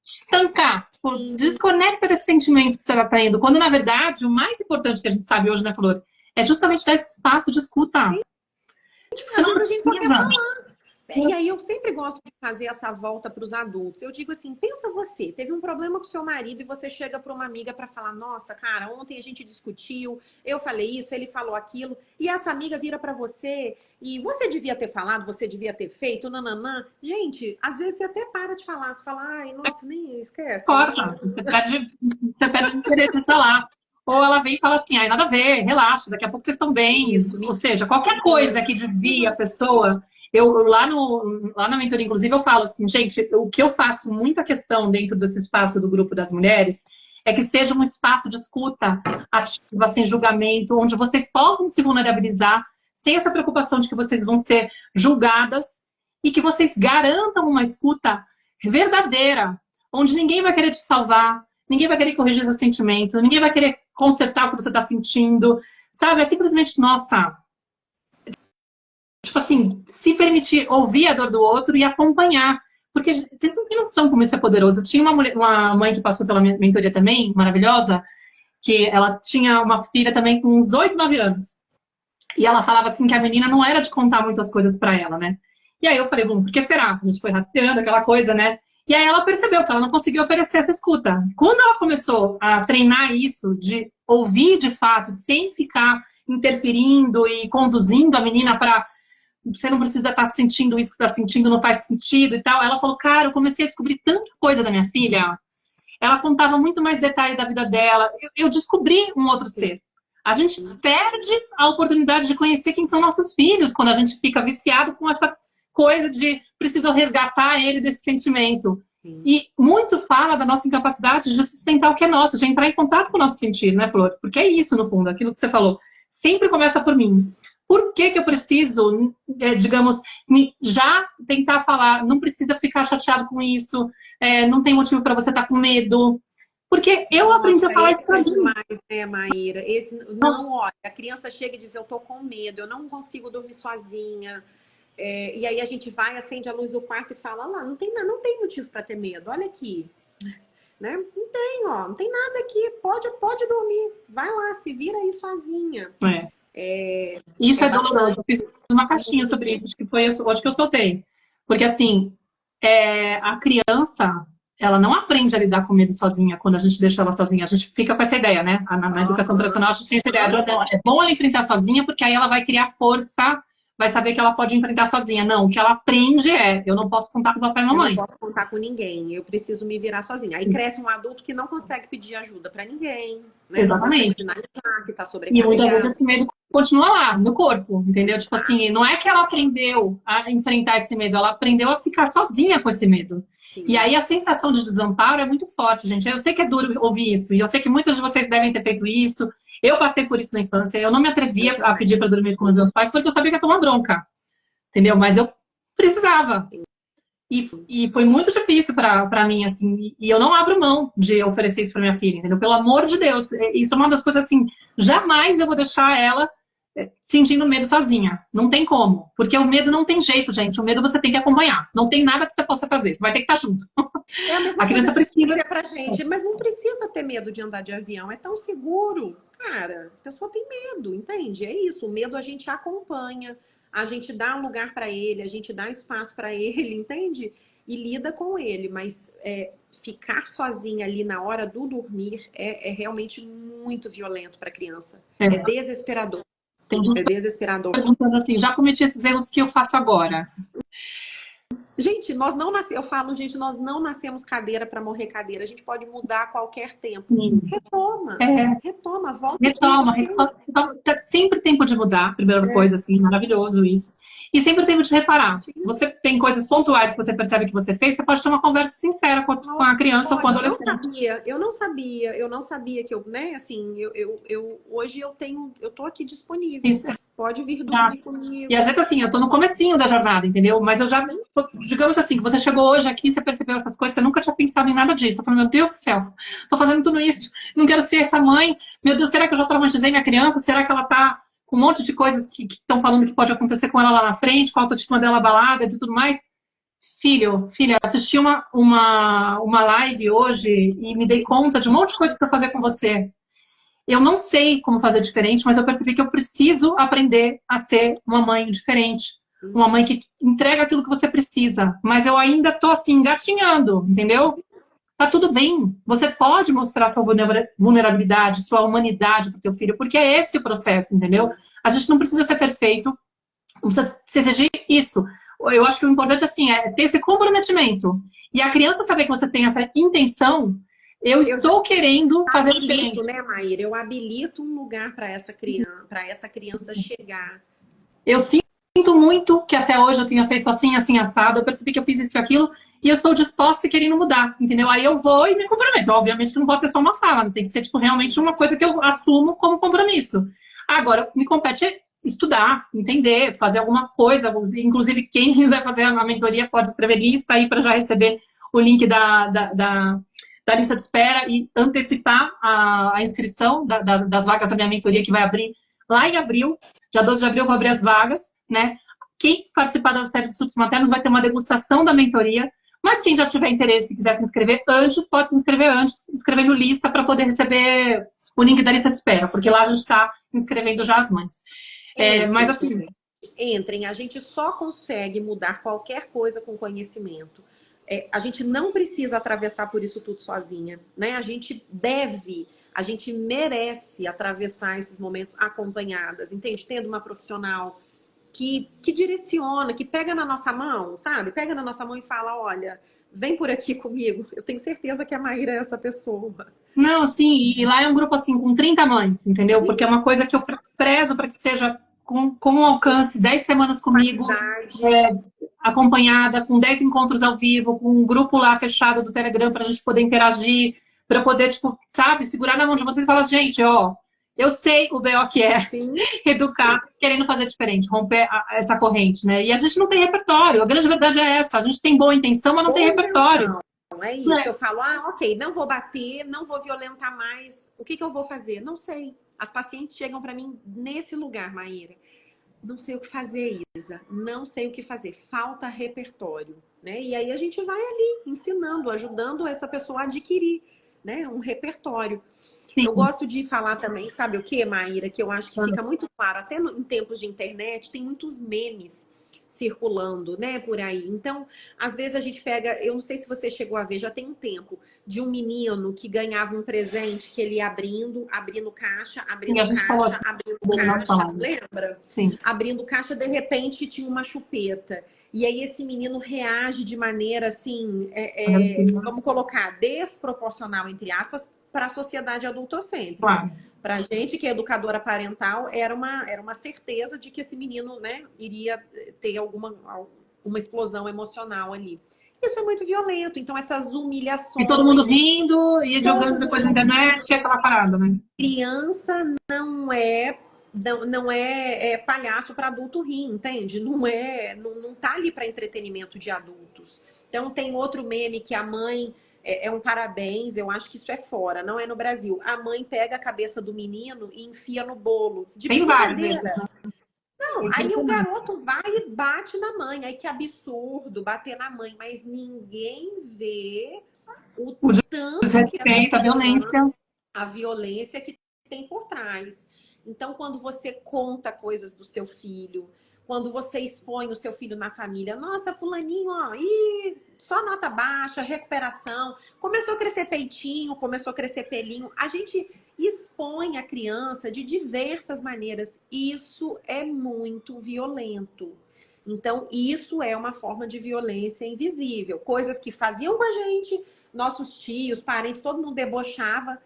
estancar, tipo, desconecta desse sentimento que você está tendo, quando na verdade o mais importante que a gente sabe hoje, né, Flor, é justamente dar esse espaço de escuta. Tipo, você não a gente só quer falar. E aí eu sempre gosto de fazer essa volta para os adultos. Eu digo assim, pensa você, teve um problema com seu marido e você chega para uma amiga para falar, nossa, cara, ontem a gente discutiu, eu falei isso, ele falou aquilo, e essa amiga vira para você e você devia ter falado, você devia ter feito, nananã. Gente, às vezes você até para de falar, você fala, ai, nossa, nem esquece. Corta, você perde interesse de falar. Ou ela vem e fala assim, ai, nada a ver, relaxa, daqui a pouco vocês estão bem. Isso, ou seja, qualquer coisa que desvia a pessoa. Eu lá na mentoria, inclusive, eu falo assim, gente, o que eu faço muita questão dentro desse espaço do grupo das mulheres é que seja um espaço de escuta ativa, sem julgamento, onde vocês possam se vulnerabilizar, sem essa preocupação de que vocês vão ser julgadas e que vocês garantam uma escuta verdadeira, onde ninguém vai querer te salvar, ninguém vai querer corrigir seu sentimento, ninguém vai querer consertar o que você está sentindo, sabe? É simplesmente, nossa... Tipo assim, se permitir ouvir a dor do outro e acompanhar. Porque vocês não têm noção como isso é poderoso. Eu tinha uma mãe que passou pela minha mentoria também, maravilhosa, que ela tinha uma filha também com uns 8, 9 anos. E ela falava assim que a menina não era de contar muitas coisas pra ela, né? E aí eu falei, bom, por que será? A gente foi rastreando aquela coisa, né? E aí ela percebeu que ela não conseguia oferecer essa escuta. Quando ela começou a treinar isso, de ouvir de fato, sem ficar interferindo e conduzindo a menina para você não precisa estar sentindo isso que está sentindo, não faz sentido e tal. Ela falou, cara, eu comecei a descobrir tanta coisa da minha filha. Ela contava muito mais detalhe da vida dela. Eu descobri um outro ser. A gente perde a oportunidade de conhecer quem são nossos filhos quando a gente fica viciado com essa coisa de preciso resgatar ele desse sentimento. Sim. E muito fala da nossa incapacidade de sustentar o que é nosso, de entrar em contato com o nosso sentido, né, Flor? Porque é isso, no fundo, aquilo que você falou. Sempre começa por mim. Por que que eu preciso, digamos, já tentar falar, não precisa ficar chateado com isso, não tem motivo para você estar com medo. Porque eu aprendi a falar isso pra mim. Demais, né, Maíra? Não, olha, a criança chega e diz, eu tô com medo, eu não consigo dormir sozinha. E aí a gente vai, acende a luz do quarto e fala, lá, não tem motivo para ter medo, olha aqui. Né? Não tem, ó, não tem nada aqui, pode dormir, vai lá, se vira aí sozinha. Isso é doloroso. Eu fiz uma caixinha sobre isso, acho que foi, acho que eu soltei. Porque assim, a criança, ela não aprende a lidar com medo sozinha quando a gente deixa ela sozinha. A gente fica com essa ideia, né? Na educação tradicional, a gente tem a ideia, é bom ela enfrentar sozinha, porque aí ela vai criar força, vai saber que ela pode enfrentar sozinha. Não, o que ela aprende eu não posso contar com o papai e mamãe. Eu não posso contar com ninguém, eu preciso me virar sozinha. Aí cresce um adulto que não consegue pedir ajuda para ninguém. Né? Exatamente. Não consegue sinalizar que tá sobrecarregado. E muitas vezes esse medo continua lá, no corpo, entendeu? Tipo assim, não é que ela aprendeu a enfrentar esse medo, ela aprendeu a ficar sozinha com esse medo. Sim. E aí a sensação de desamparo é muito forte, gente. Eu sei que é duro ouvir isso, e eu sei que muitos de vocês devem ter feito isso. Eu passei por isso na infância, eu não me atrevia a pedir para dormir com os meus pais, porque eu sabia que ia tomar bronca, entendeu? Mas eu precisava. E foi muito difícil para mim, assim, e eu não abro mão de oferecer isso para minha filha, entendeu? Pelo amor de Deus, isso é uma das coisas assim, jamais eu vou deixar ela sentindo medo sozinha, não tem como, porque o medo não tem jeito, gente, o medo você tem que acompanhar, não tem nada que você possa fazer, você vai ter que estar junto. A criança precisa pra gente, mas não precisa ter medo de andar de avião, é tão seguro, cara, a pessoa tem medo, entende? É isso, o medo a gente acompanha, a gente dá um lugar para ele, a gente dá espaço para ele, entende? E lida com ele, mas ficar sozinha ali na hora do dormir é realmente muito violento para a criança. É desesperador. É desesperador. Perguntando assim, já cometi esses erros, que eu faço agora? Gente, nós não nascemos, eu falo, gente, nós não nascemos cadeira para morrer cadeira. A gente pode mudar a qualquer tempo. Retoma, retoma, volta. Retoma. Sempre tempo de mudar, primeira coisa, assim, maravilhoso isso. E sempre tempo de reparar. Sim. Se você tem coisas pontuais que você percebe que você fez, você pode ter uma conversa sincera com a criança ou com o adolescente. Eu não sabia que eu, né, assim, hoje eu tô aqui disponível. Isso. Pode vir dormir comigo. E às vezes, assim, eu tô no comecinho da jornada, entendeu? Mas eu já, digamos assim, que você chegou hoje aqui, você percebeu essas coisas, você nunca tinha pensado em nada disso. Eu falei, meu Deus do céu, tô fazendo tudo isso, não quero ser essa mãe. Meu Deus, será que eu já traumatizei minha criança? Será que ela tá com um monte de coisas que estão falando que pode acontecer com ela lá na frente, com a autoestima dela abalada e tudo mais? Filha, assisti uma live hoje e me dei conta de um monte de coisas para fazer com você. Eu não sei como fazer diferente, mas eu percebi que eu preciso aprender a ser uma mãe diferente. Uma mãe que entrega aquilo que você precisa. Mas eu ainda tô assim, engatinhando, entendeu? Tá tudo bem. Você pode mostrar sua vulnerabilidade, sua humanidade pro teu filho, porque é esse o processo, entendeu? A gente não precisa ser perfeito. Não precisa se exigir isso. Eu acho que o importante, assim, é ter esse comprometimento. E a criança saber que você tem essa intenção. Eu estou querendo fazer diferente. Né, Maíra? Eu habilito um lugar para essa criança chegar. Eu sinto muito que até hoje eu tenha feito assim, assim, assado. Eu percebi que eu fiz isso e aquilo e eu estou disposta e querendo mudar, entendeu? Aí eu vou e me comprometo. Obviamente que não pode ser só uma fala, tem que ser tipo, realmente uma coisa que eu assumo como compromisso. Agora, me compete estudar, entender, fazer alguma coisa. Inclusive, quem quiser fazer a mentoria pode escrever lista aí para já receber o link da lista de espera e antecipar a inscrição das vagas da minha mentoria, que vai abrir lá em abril. Dia 12 de abril eu vou abrir as vagas, né? Quem participar da série de surtos maternos vai ter uma degustação da mentoria, Mas quem já tiver interesse e quiser se inscrever antes, pode se inscrever antes, inscrevendo lista para poder receber o link da lista de espera, porque lá a gente está inscrevendo já as mães. Mas assim... Entrem, a gente só consegue mudar qualquer coisa com conhecimento. A gente não precisa atravessar por isso tudo sozinha, né? A gente merece atravessar esses momentos acompanhadas, entende? Tendo uma profissional que direciona, que pega na nossa mão, sabe? Pega na nossa mão e fala, olha, vem por aqui comigo. Eu tenho certeza que a Maíra é essa pessoa. Não, sim, e lá é um grupo assim, com 30 mães, entendeu? Porque é uma coisa que eu prezo para que seja com um alcance, 10 semanas comigo, acompanhada, com 10 encontros ao vivo, com um grupo lá fechado do Telegram para a gente poder interagir, para poder, tipo, sabe, segurar na mão de vocês e falar, gente, ó, eu sei o BO que é educar, querendo fazer diferente, romper essa corrente, né? E a gente não tem repertório, a grande verdade é essa, a gente tem boa intenção, mas não tem repertório. É isso, eu falo, ok, não vou bater, não vou violentar mais, o que eu vou fazer? Não sei. As pacientes chegam para mim nesse lugar, Maíra. Não sei o que fazer, Isa. Não sei o que fazer. Falta repertório, né? E aí a gente vai ali ensinando, ajudando essa pessoa a adquirir, né, um repertório. Sim. Eu gosto de falar também, sabe o que, Maíra? Que eu acho que fica muito claro, até em tempos de internet, tem muitos memes circulando, né, por aí. Então, às vezes a gente pega, eu não sei se você chegou a ver, já tem um tempo, de um menino que ganhava um presente que ele ia abrindo caixa, lembra? Sim. Abrindo caixa, de repente tinha uma chupeta. E aí esse menino reage de maneira assim, vamos colocar, desproporcional, entre aspas, para a sociedade adultocêntrica. Claro. Para a gente, que é educadora parental, era uma certeza de que esse menino, né, iria ter uma explosão emocional ali. Isso é muito violento. Então, essas humilhações... E todo mundo rindo, e jogando depois na internet, é aquela parada, né? Criança não é palhaço para adulto rir, entende? Não tá ali para entretenimento de adultos. Então, tem outro meme que a mãe... É um parabéns, eu acho que isso é fora, não é no Brasil. A mãe pega a cabeça do menino e enfia no bolo. De brincadeira. Não, aí o garoto vai e bate na mãe. Aí que absurdo bater na mãe. Mas ninguém vê o tanto que a violência que tem por trás. Então, quando você conta coisas do seu filho, quando você expõe o seu filho na família, nossa, fulaninho, ó, só nota baixa, recuperação, começou a crescer peitinho, começou a crescer pelinho, a gente expõe a criança de diversas maneiras. Isso é muito violento. Então, isso é uma forma de violência invisível. Coisas que faziam com a gente, nossos tios, parentes, todo mundo debochava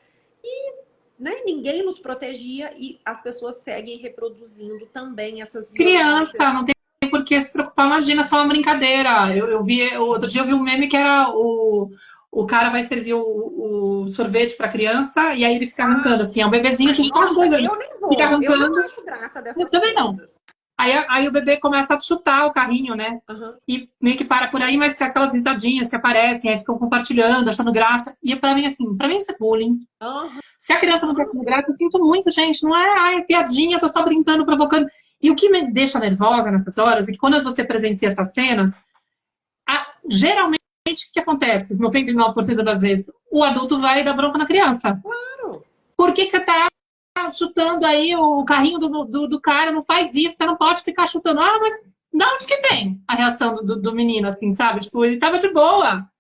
e... né? Ninguém nos protegia e as pessoas seguem reproduzindo também essas violências. Criança, não tem por que se preocupar, imagina, só uma brincadeira. Outro dia eu vi um meme que era o cara vai servir o sorvete pra criança e aí ele fica arrancando, assim, é um bebezinho de quase 2 anos. Eu nem vou, fica arrancando. Eu não acho graça dessas coisas. Também não. Aí o bebê começa a chutar o carrinho, né? E meio que para por aí, mas aquelas risadinhas que aparecem, aí ficam compartilhando, achando graça. E pra mim, assim, pra mim isso é bullying. Se a criança não quer comer graça, eu sinto muito, gente. Não é piadinha, tô só brincando, provocando. E o que me deixa nervosa nessas horas é que quando você presencia essas cenas, geralmente o que acontece? 99% das vezes, o adulto vai dar bronca na criança. Claro. Por que você tá chutando aí o carrinho do cara? Não faz isso, você não pode ficar chutando. Mas de onde que vem a reação do menino, assim, sabe? Tipo, ele tava de boa.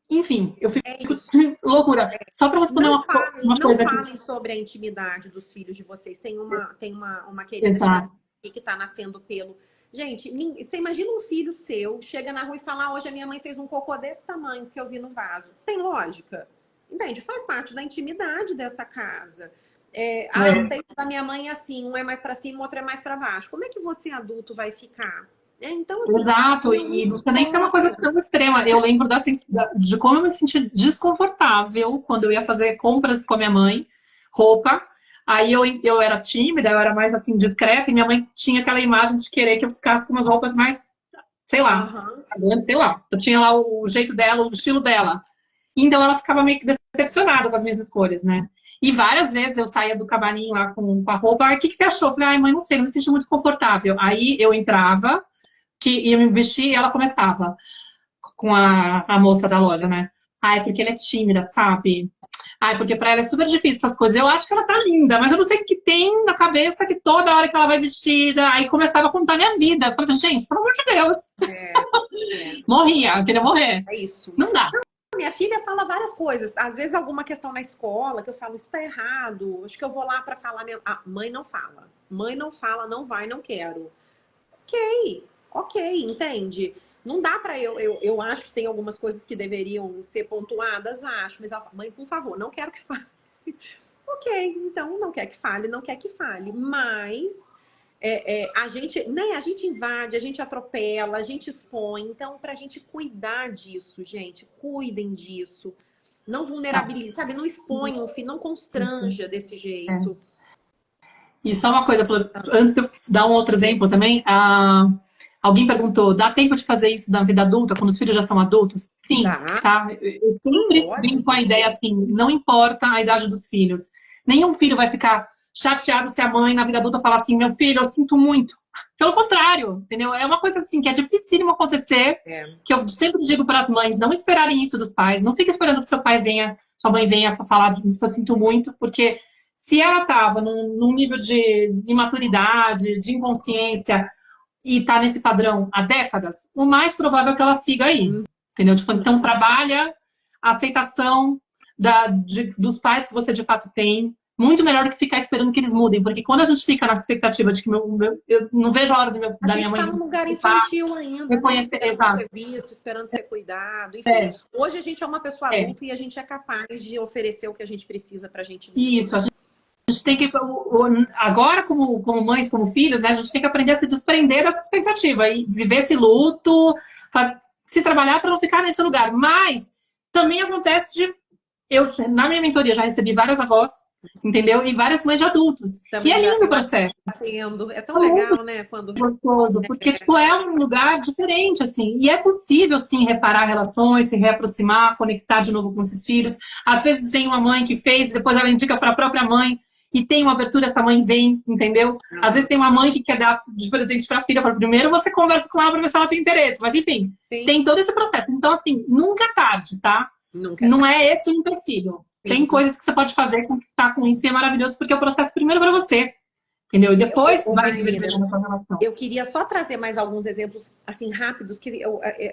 Enfim, eu fico loucura. Só para responder uma coisa. Não falem sobre a intimidade dos filhos de vocês. Tem uma querida que tá nascendo pelo. Gente, você imagina um filho seu, chega na rua e fala, hoje a minha mãe fez um cocô desse tamanho que eu vi no vaso. Tem lógica? Entende? Faz parte da intimidade dessa casa. O peito da minha mãe é assim, um é mais para cima, o outro é mais para baixo. Como é que você, adulto, vai ficar? Então, assim, exato, e não precisa nem ser uma coisa tão extrema. Eu lembro de como eu me senti desconfortável quando eu ia fazer compras com a minha mãe, roupa. Aí eu era tímida, eu era mais assim, discreta, e minha mãe tinha aquela imagem de querer que eu ficasse com umas roupas mais, sei lá, sei lá. Eu tinha lá o jeito dela, o estilo dela. Então ela ficava meio que decepcionada com as minhas escolhas, né? E várias vezes eu saía do camarim lá com a roupa. O que você achou? Eu falei, mãe, não sei, não me senti muito confortável. Aí eu entrava, que ia me vestir, e ela começava. com a moça da loja, né? Ai, porque ela é tímida, sabe? Ai, porque pra ela é super difícil essas coisas. Eu acho que ela tá linda, mas eu não sei o que tem na cabeça que toda hora que ela vai vestida, aí começava a contar minha vida. Eu falei, gente, pelo amor de Deus. É, é. Morria, queria morrer. É isso. Não dá. Minha filha fala várias coisas. Às vezes alguma questão na escola que eu falo, isso tá errado. Acho que eu vou lá para falar. Mãe não fala. Mãe não fala, não vai, não quero. Ok, entende? Não dá para eu acho que tem algumas coisas que deveriam ser pontuadas, acho. Mas mãe, por favor, não quero que fale. Ok, então não quer que fale, não quer que fale. Mas a gente, né, a gente invade, a gente atropela, a gente expõe. Então, pra gente cuidar disso, gente, cuidem disso. Não vulnerabilize, sabe? Não exponham, não constranja desse jeito. E só uma coisa, Flor, antes de eu dar um outro exemplo também, alguém perguntou, dá tempo de fazer isso na vida adulta, quando os filhos já são adultos? Sim, tá? Eu sempre vim com a ideia assim, não importa a idade dos filhos. Nenhum filho vai ficar chateado se a mãe na vida adulta falar assim, meu filho, eu sinto muito. Pelo contrário, entendeu? É uma coisa assim que é dificílimo acontecer, que eu sempre digo para as mães não esperarem isso dos pais, não fique esperando que seu pai venha, sua mãe venha falar de eu sinto muito, porque se ela estava num nível de imaturidade, de inconsciência, e está nesse padrão há décadas, o mais provável é que ela siga aí. Entendeu? Tipo, então, trabalha a aceitação dos pais que você de fato tem, muito melhor do que ficar esperando que eles mudem, porque quando a gente fica na expectativa de que eu não vejo a hora da minha mãe... A gente está num lugar infantil ainda, né? Esperando ser visto, esperando ser cuidado, enfim. Hoje a gente é uma pessoa adulta e a gente é capaz de oferecer o que a gente precisa pra gente mesmo. Isso, a gente tem que, agora como mães, como filhos, né, a gente tem que aprender a se desprender dessa expectativa e viver esse luto, se trabalhar para não ficar nesse lugar. Mas também acontece na minha mentoria já recebi várias avós, entendeu? E várias mães de adultos. Também e é lindo o processo. É tão legal, né? Quando... gostoso, porque tipo, é um lugar diferente, assim. E é possível, sim, reparar relações, se reaproximar, conectar de novo com esses filhos. Às vezes vem uma mãe que fez, depois ela indica para a própria mãe, e tem uma abertura, essa mãe vem, entendeu? Às vezes tem uma mãe que quer dar de presente para a filha, fala, primeiro você conversa com ela para ver se ela tem interesse. Mas enfim, tem todo esse processo. Então, assim, nunca é tarde, tá? Não é esse o empecilho. Tem coisas que você pode fazer com que tá com isso e é maravilhoso, porque é o processo primeiro para você. Entendeu? E depois vai viver na sua relação. Eu queria só trazer mais alguns exemplos, assim, rápidos, que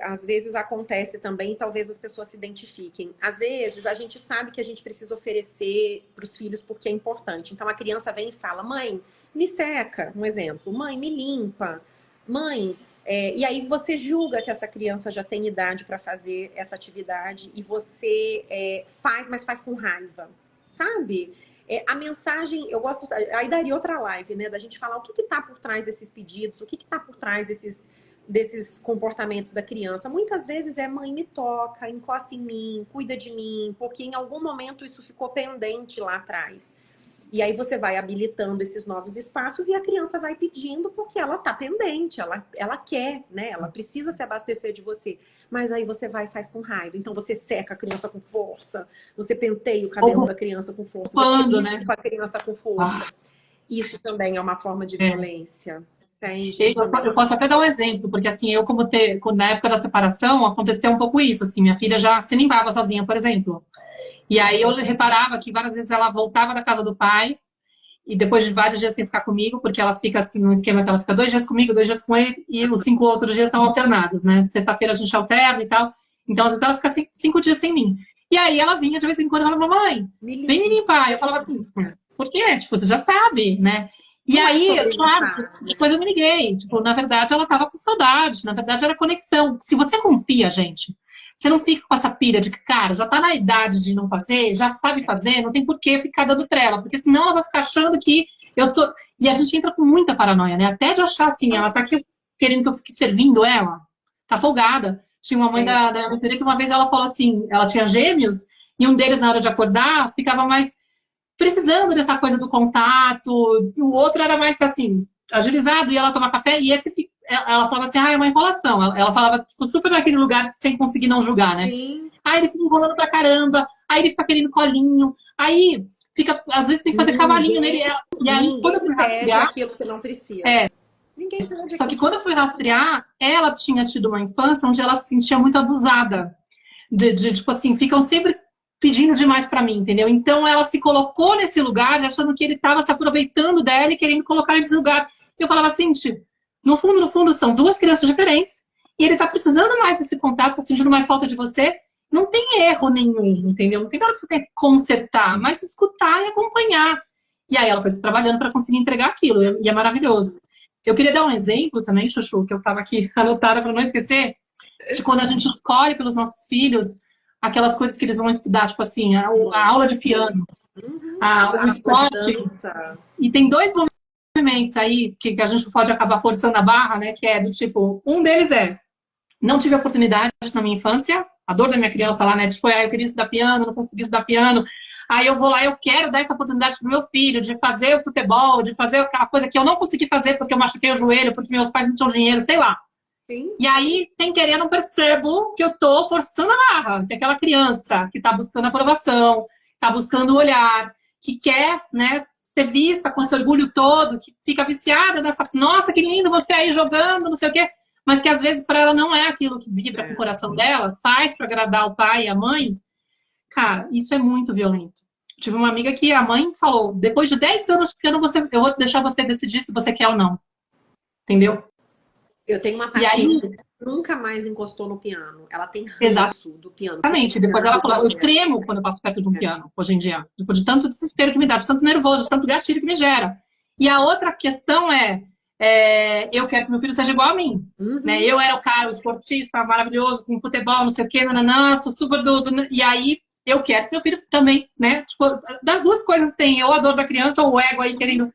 às vezes acontece também, e talvez as pessoas se identifiquem. Às vezes, a gente sabe que a gente precisa oferecer para os filhos porque é importante. Então, a criança vem e fala, mãe, me seca, um exemplo. Mãe, me limpa. Mãe... e aí você julga que essa criança já tem idade para fazer essa atividade e você faz, mas faz com raiva, sabe? A mensagem, eu gosto... Aí daria outra live, né? Da gente falar o que está por trás desses pedidos, o que está por trás desses comportamentos da criança. Muitas vezes mãe, me toca, encosta em mim, cuida de mim, porque em algum momento isso ficou pendente lá atrás. E aí você vai habilitando esses novos espaços e a criança vai pedindo porque ela tá pendente, ela quer, né? Ela precisa se abastecer de você. Mas aí você vai e faz com raiva. Então você seca a criança com força, você penteia o cabelo da criança com força, você né? com a criança com força. Isso também é uma forma de violência. Eu posso até dar um exemplo, porque assim, na época da separação, aconteceu um pouco isso, assim, minha filha já se limpava sozinha, por exemplo. E aí eu reparava que várias vezes ela voltava da casa do pai, e depois de vários dias sem ficar comigo, porque ela fica assim, num esquema que ela fica 2 dias comigo, 2 dias com ele, e os 5 outros dias são alternados, né? Sexta-feira a gente alterna e tal. Então, às vezes ela fica 5 dias sem mim. E aí ela vinha de vez em quando e falava, mamãe, vem me limpar. Eu falava assim, por quê? Tipo, você já sabe, né? E aí, claro, depois eu me liguei. Tipo, na verdade, ela tava com saudade. Na verdade, era conexão. Se você confia, gente, você não fica com essa pira de que, cara, já tá na idade de não fazer, já sabe fazer, não tem por que ficar dando trela. Porque senão ela vai ficar achando que eu sou... E a gente entra com muita paranoia, né? Até de achar assim, ela tá aqui querendo que eu fique servindo ela. Tá folgada. Tinha uma mãe da minha mentoria que uma vez ela falou assim, ela tinha gêmeos, e um deles, na hora de acordar, ficava mais precisando dessa coisa do contato, e o outro era mais assim, agilizado, ia lá tomar café, e ela falava assim, é uma enrolação. Ela falava, tipo, super naquele lugar sem conseguir não julgar, né? Sim. Aí ele fica enrolando pra caramba, aí ele fica querendo colinho, aí fica, às vezes tem que fazer cavalinho nele. E aí, quando pede aquilo que não precisa. Ninguém pede Só que aqui. quando eu fui rastrear, ela tinha tido uma infância onde ela se sentia muito abusada. Tipo assim, ficam sempre pedindo demais pra mim, entendeu? Então ela se colocou nesse lugar, achando que ele estava se aproveitando dela e querendo colocar ele nesse lugar. Eu falava assim, tipo, no fundo, são duas crianças diferentes e ele tá precisando mais desse contato, tá sentindo mais falta de você. Não tem erro nenhum, entendeu? Não tem nada que você tenha que consertar, mas escutar e acompanhar. E aí ela foi se trabalhando para conseguir entregar aquilo, e é maravilhoso. Eu queria dar um exemplo também, Chuchu, que eu estava aqui anotada para não esquecer, de quando a gente escolhe pelos nossos filhos aquelas coisas que eles vão estudar, tipo assim, a aula de piano, o A aula de esporte. dança. E tem dois movimentos aí que a gente pode acabar forçando a barra, né? Que é do tipo, um deles é, não tive oportunidade na minha infância, a dor da minha criança lá, né? Tipo, eu queria estudar piano, não consegui estudar piano. Aí eu vou lá, eu quero dar essa oportunidade pro meu filho de fazer o futebol, de fazer aquela coisa que eu não consegui fazer porque eu machuquei o joelho, porque meus pais não tinham dinheiro, sei lá. Sim. E aí, sem querer, eu não percebo que eu tô forçando a barra. Que é aquela criança que tá buscando aprovação, tá buscando o olhar, que quer, né, ser vista com esse orgulho todo, que fica viciada nessa, nossa, que lindo você aí jogando, não sei o quê, mas que às vezes para ela não é aquilo que vibra com o coração dela, faz para agradar o pai e a mãe. Cara, isso é muito violento. Tive uma amiga que a mãe falou, depois de 10 anos de piano, eu vou deixar você decidir se você quer ou não. Entendeu? Eu tenho uma E aí, paciente que nunca mais encostou no piano. Ela tem exatamente. ranço do piano. Depois ela falou, eu É. tremo quando eu passo perto de um piano, hoje em dia. Tipo, de tanto desespero que me dá, de tanto nervoso, de tanto gatilho que me gera. E a outra questão eu quero que meu filho seja igual a mim. Né? Eu era o cara, o esportista maravilhoso, com futebol, não sei o quê, nananã, sou super E aí, eu quero que meu filho também, né? Tipo, das duas coisas tem, ou a dor da criança, ou o ego aí querendo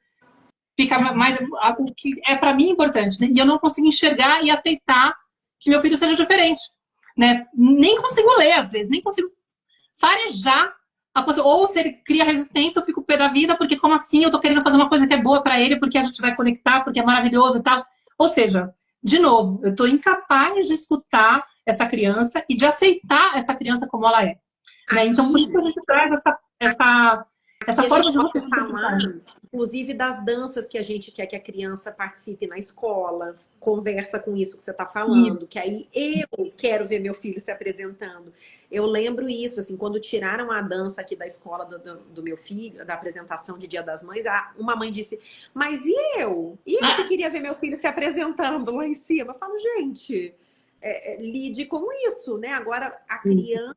ficar mais... O que é pra mim importante, né? E eu não consigo enxergar e aceitar que meu filho seja diferente. Né? Nem consigo ler, às vezes, nem consigo farejar ou se ele cria resistência, eu fico pé da vida, porque como assim eu tô querendo fazer uma coisa que é boa para ele, porque a gente vai conectar, porque é maravilhoso e tal. Ou seja, de novo, eu tô incapaz de escutar essa criança e de aceitar essa criança como ela é. Né? Então, por isso que a gente traz essa E a forma gente de você pode falar, inclusive, das danças que a gente quer que a criança participe na escola, conversa com isso que você está falando, que aí eu quero ver meu filho se apresentando. Eu lembro isso, assim, quando tiraram a dança aqui da escola do meu filho, da apresentação de Dia das Mães, uma mãe disse, mas e eu? E eu que queria ver meu filho se apresentando lá em cima? Eu falo, gente, lide com isso, né? Agora, a criança,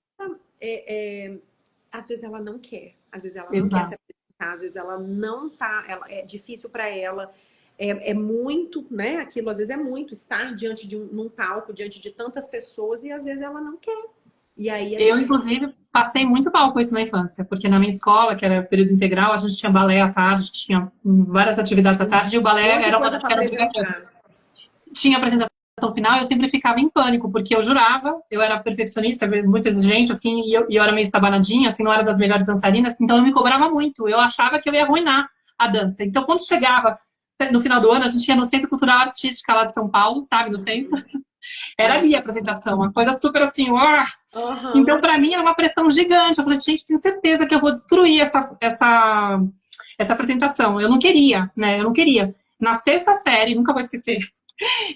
às vezes ela não quer. Às vezes ela não quer se apresentar, às vezes ela não tá, é difícil para ela, é muito, né? Aquilo às vezes é muito estar diante de num palco, diante de tantas pessoas e às vezes ela não quer. E aí eu, inclusive, passei muito mal com isso na infância, porque na minha escola, que era período integral, a gente tinha balé à tarde, tinha várias atividades à tarde, e o balé muita era uma coisa das para que era apresentar. tinha apresentação final, eu sempre ficava em pânico, porque eu jurava, eu era perfeccionista, muito exigente, assim, e eu era meio estabanadinha, assim, não era das melhores dançarinas, então eu me cobrava muito, eu achava que eu ia arruinar a dança. Então, quando chegava no final do ano, a gente ia no Centro Cultural Artística lá de São Paulo, sabe, no centro, era ali a apresentação, uma coisa super assim, uau! Então, para mim, era uma pressão gigante. Eu falei, gente, tenho certeza que eu vou destruir essa apresentação. Eu não queria, né? Eu não queria. Na sexta série, nunca vou esquecer,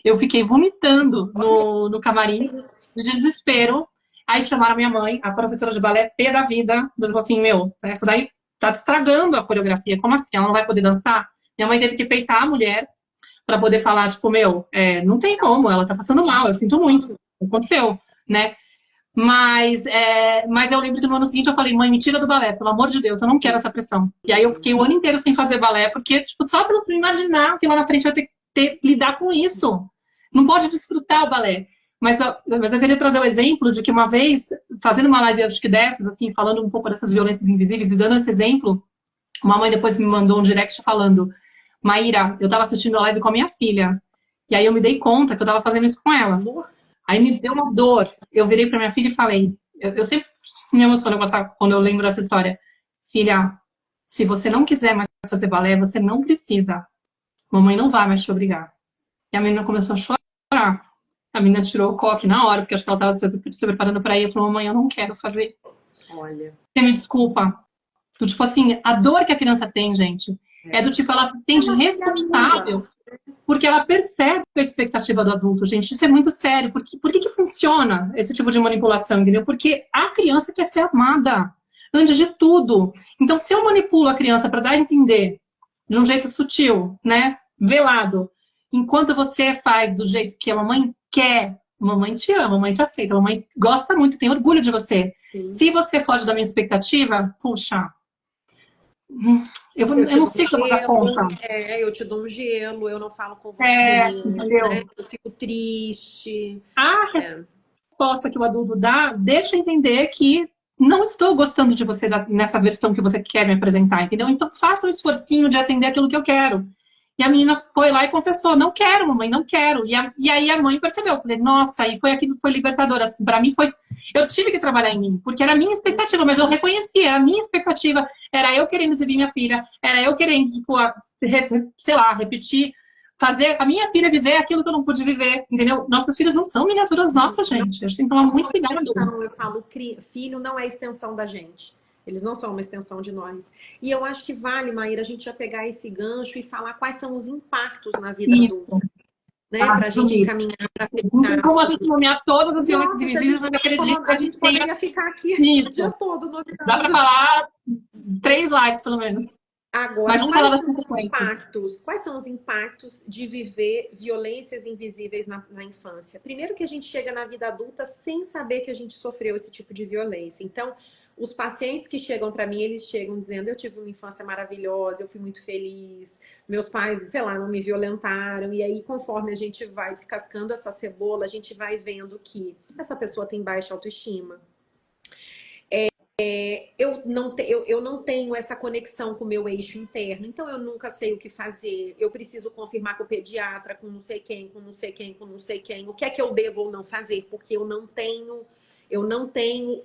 eu fiquei vomitando no camarim, de desespero. Aí chamaram minha mãe, a professora de balé, pé da vida. Ela falou assim, meu, essa daí tá estragando a coreografia. Como assim? Ela não vai poder dançar? Minha mãe teve que peitar a mulher para poder falar, tipo, meu, não tem como, ela tá passando mal, eu sinto muito. Aconteceu, né? Mas eu lembro que no ano seguinte eu falei, mãe, me tira do balé, pelo amor de Deus, eu não quero essa pressão. E aí eu fiquei o ano inteiro sem fazer balé, porque, tipo, só pra imaginar que lá na frente eu ia ter lidar com isso. Não pode desfrutar o balé. Mas eu queria trazer o exemplo de que uma vez, fazendo uma live, acho que dessas, assim, falando um pouco dessas violências invisíveis e dando esse exemplo, uma mãe depois me mandou um direct falando, Maíra, eu tava assistindo a live com a minha filha, e aí eu me dei conta que eu tava fazendo isso com ela. Aí me deu uma dor. Eu virei pra minha filha e falei, eu sempre me emociono quando eu lembro dessa história. Filha, se você não quiser mais fazer balé, você não precisa. Mamãe não vai mais te obrigar. E a menina começou a chorar. A menina tirou o coque na hora, porque acho que ela estava se preparando para ir. Eu falei, mamãe, eu não quero fazer. Olha. Você me desculpa. Do tipo assim, a dor que a criança tem, gente, é do tipo, ela se sente responsável Porque ela percebe a expectativa do adulto, gente. Isso é muito sério. Por que funciona esse tipo de manipulação, entendeu? Porque a criança quer ser amada antes de tudo. Então, se eu manipulo a criança para dar a entender de um jeito sutil, né? Velado, enquanto você faz do jeito que a mamãe quer, mamãe te ama, mamãe te aceita, mamãe gosta muito, tem orgulho de você. Sim. Se você foge da minha expectativa, puxa, eu te não dou sei um se eu vou dar gelo, conta. eu te dou um gelo, eu não falo com você, Entendeu? né? Eu fico triste. A resposta que o adulto dá deixa entender que não estou gostando de você nessa versão que você quer me apresentar, entendeu? Então faça um esforcinho de atender aquilo que eu quero. E a menina foi lá e confessou, não quero, mamãe, não quero. E aí a mãe percebeu, eu falei, nossa, e foi aquilo que foi libertador, assim, para mim foi, eu tive que trabalhar em mim, porque era a minha expectativa, mas eu reconheci, era a minha expectativa, era eu querendo exibir minha filha, era eu querendo, tipo, sei lá, repetir, fazer a minha filha viver aquilo que eu não pude viver, entendeu? Nossos filhos não são miniaturas nossas, gente, a gente tem que tomar muito cuidado. Então, eu falo, filho não é extensão da gente. Eles não são uma extensão de nós. E eu acho que vale, Maíra, a gente já pegar esse gancho e falar quais são os impactos na vida adulta, né? Para a gente encaminhar para não tem como a gente nomear todas as violências invisíveis, mas eu acredito que a gente poderia ficar aqui o dia todo nomeando. Dá para falar 3 lives, pelo menos. Agora, mas vamos falar das consequências. Quais são os impactos de viver violências invisíveis na infância? Primeiro que a gente chega na vida adulta sem saber que a gente sofreu esse tipo de violência. Então, os pacientes que chegam para mim, eles chegam dizendo, eu tive uma infância maravilhosa, eu fui muito feliz, meus pais, sei lá, não me violentaram. E aí, conforme a gente vai descascando essa cebola, a gente vai vendo que essa pessoa tem baixa autoestima. Eu não tenho essa conexão com o meu eixo interno, então eu nunca sei o que fazer. Eu preciso confirmar com o pediatra, com não sei quem, com não sei quem, com não sei quem, o que é que eu devo ou não fazer, porque eu não tenho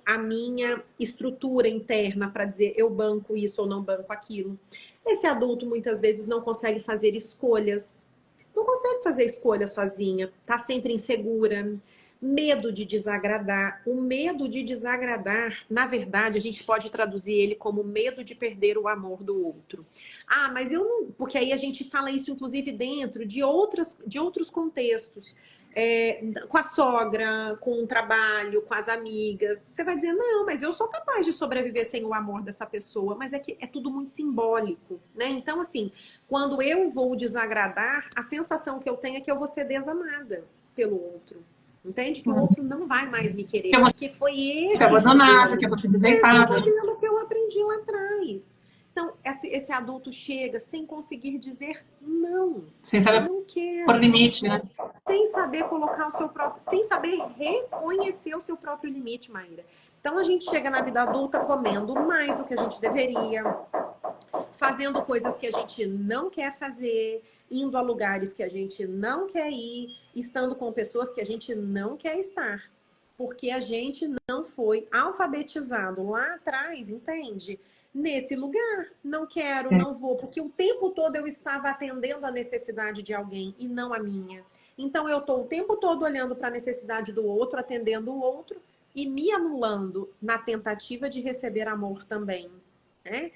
a minha estrutura interna para dizer eu banco isso ou não banco aquilo. Esse adulto muitas vezes não consegue fazer escolhas, não consegue fazer escolha sozinha, tá sempre insegura. Medo de desagradar. O medo de desagradar, na verdade, a gente pode traduzir ele como medo de perder o amor do outro. Ah, mas eu não... Porque aí a gente fala isso, inclusive, dentro de outros contextos. Com a sogra, com o trabalho, com as amigas. Você vai dizer, não, mas eu sou capaz de sobreviver sem o amor dessa pessoa. Mas é que é tudo muito simbólico, né? Então, assim, quando eu vou desagradar, a sensação que eu tenho é que eu vou ser desamada pelo outro. Entende? Que o outro não vai mais me querer. Porque foi esse abandonado, que eu vou ser deitada. Esse modelo que eu aprendi lá atrás. Então, esse adulto chega sem conseguir dizer não. Sem saber não quero. Por limite, né? Sem saber colocar o seu próprio... Sem saber reconhecer o seu próprio limite, Maíra. Então, a gente chega na vida adulta comendo mais do que a gente deveria, fazendo coisas que a gente não quer fazer, indo a lugares que a gente não quer ir, estando com pessoas que a gente não quer estar. Porque a gente não foi alfabetizado lá atrás, entende? Nesse lugar. Não quero, não vou. Porque o tempo todo eu estava atendendo a necessidade de alguém e não a minha. Então eu estou o tempo todo olhando para a necessidade do outro, atendendo o outro e me anulando na tentativa de receber amor também. Né?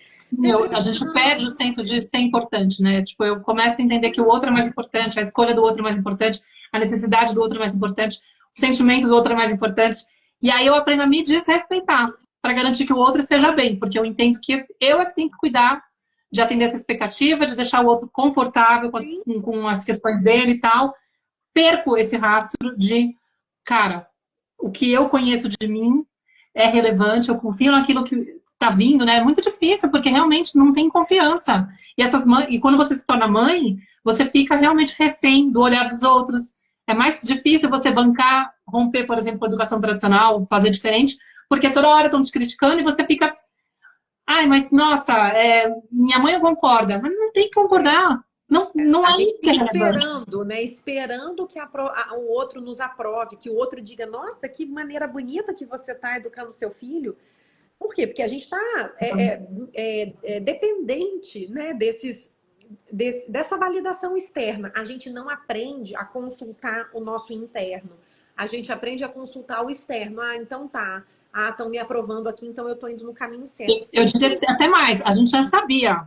A gente perde o senso de ser importante, né? Tipo, eu começo a entender que o outro é mais importante, a escolha do outro é mais importante, a necessidade do outro é mais importante, o sentimento do outro é mais importante. E aí eu aprendo a me desrespeitar para garantir que o outro esteja bem, porque eu entendo que eu é que tenho que cuidar de atender essa expectativa, de deixar o outro confortável com as questões dele e tal. Perco esse rastro de, cara, o que eu conheço de mim é relevante, eu confio naquilo que tá vindo, né? É muito difícil, porque realmente não tem confiança. E quando você se torna mãe, você fica realmente refém do olhar dos outros. É mais difícil você bancar, romper, por exemplo, a educação tradicional, fazer diferente, porque toda hora estão te criticando e você fica... Ai, mas nossa, minha mãe não concorda. Mas não tem que concordar. Não a é gente isso que é esperando, né? Esperando que o outro nos aprove, que o outro diga, nossa, que maneira bonita que você está educando seu filho. Por quê? Porque a gente está dependente, né, dessa validação externa. A gente não aprende a consultar o nosso interno. A gente aprende a consultar o externo. Ah, então tá. Ah, estão me aprovando aqui, então eu estou indo no caminho certo. Eu diria até mais. A gente já sabia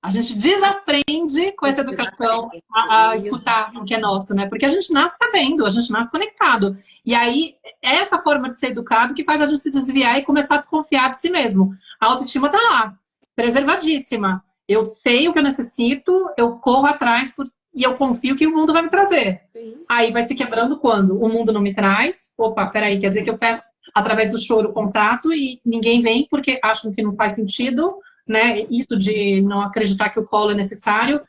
A gente desaprende com essa educação a escutar o que é nosso, né? Porque a gente nasce sabendo, a gente nasce conectado. E aí, é essa forma de ser educado que faz a gente se desviar e começar a desconfiar de si mesmo. A autoestima tá lá, preservadíssima. Eu sei o que eu necessito, eu corro atrás e eu confio que o mundo vai me trazer. Sim. Aí vai se quebrando quando o mundo não me traz. Opa, peraí, quer dizer que eu peço através do choro contato e ninguém vem porque acham que não faz sentido, né? Isso de não acreditar que o colo é necessário.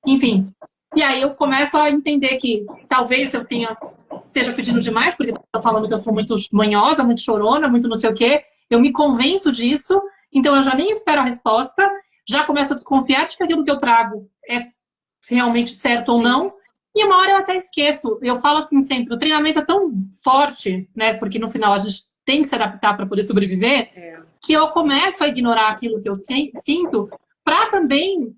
Enfim. E aí eu começo a entender que talvez eu esteja pedindo demais, porque estou falando que eu sou muito manhosa, muito chorona, muito não sei o quê. Eu me convenço disso, então eu já nem espero a resposta, já começo a desconfiar de que aquilo que eu trago é realmente certo ou não. E uma hora eu até esqueço. Eu falo assim sempre, o treinamento é tão forte, né? Porque no final a gente tem que se adaptar para poder sobreviver, que eu começo a ignorar aquilo que eu sinto para também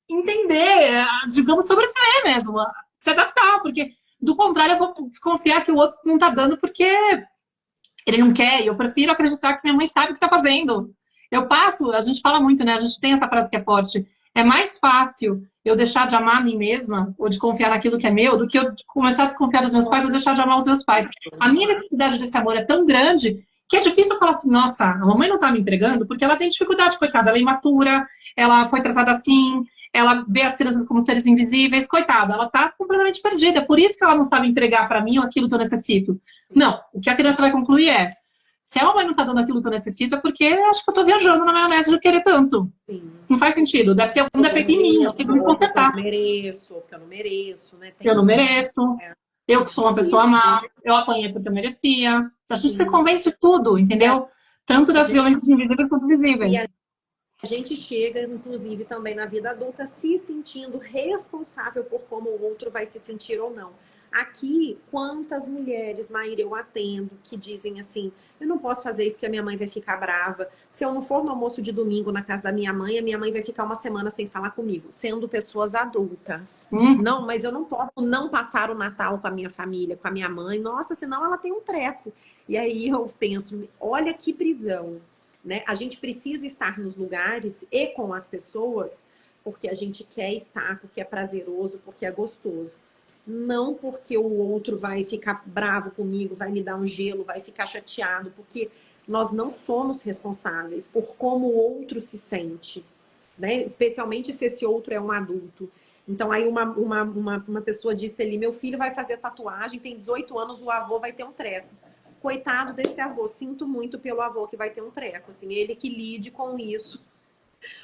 entender, digamos, sobreviver mesmo, se adaptar, porque do contrário eu vou desconfiar que o outro não tá dando porque ele não quer, e eu prefiro acreditar que minha mãe sabe o que tá fazendo. Eu passo, a gente fala muito, né? A gente tem essa frase que é forte. É mais fácil eu deixar de amar a mim mesma, ou de confiar naquilo que é meu, do que eu começar a desconfiar dos meus pais ou deixar de amar os meus pais. A minha necessidade desse amor é tão grande que é difícil eu falar assim, nossa, a mamãe não tá me entregando porque ela tem dificuldade, coitada, ela é imatura, ela foi tratada assim, ela vê as crianças como seres invisíveis, coitada, ela tá completamente perdida, por isso que ela não sabe entregar para mim aquilo que eu necessito. Não, o que a criança vai concluir é, se a mamãe não tá dando aquilo que eu necessito, é porque acho que eu tô viajando na maionese de querer tanto. Sim. Não faz sentido, deve ter algum defeito em mim, eu tenho que me contentar. Porque eu não mereço, né? Eu não mereço. Eu que sou uma pessoa má, eu apanhei porque eu merecia. A gente se convence de tudo, entendeu? Tanto das violências invisíveis quanto visíveis. E a gente chega, inclusive, também na vida adulta, se sentindo responsável por como o outro vai se sentir ou não. Aqui, quantas mulheres, Maíra, eu atendo, que dizem assim, eu não posso fazer isso que a minha mãe vai ficar brava. Se eu não for no almoço de domingo na casa da minha mãe, a minha mãe vai ficar uma semana sem falar comigo, sendo pessoas adultas. Não, mas eu não posso não passar o Natal com a minha família, com a minha mãe. Nossa, senão ela tem um treco. E aí eu penso, olha que prisão, né? A gente precisa estar nos lugares e com as pessoas porque a gente quer estar, porque é prazeroso, porque é gostoso. Não porque o outro vai ficar bravo comigo, vai me dar um gelo, vai ficar chateado, porque nós não somos responsáveis por como o outro se sente, né? Especialmente se esse outro é um adulto. Então aí uma pessoa disse ali, meu filho vai fazer tatuagem, tem 18 anos, o avô vai ter um treco. Coitado desse avô, sinto muito pelo avô que vai ter um treco, assim, ele que lide com isso,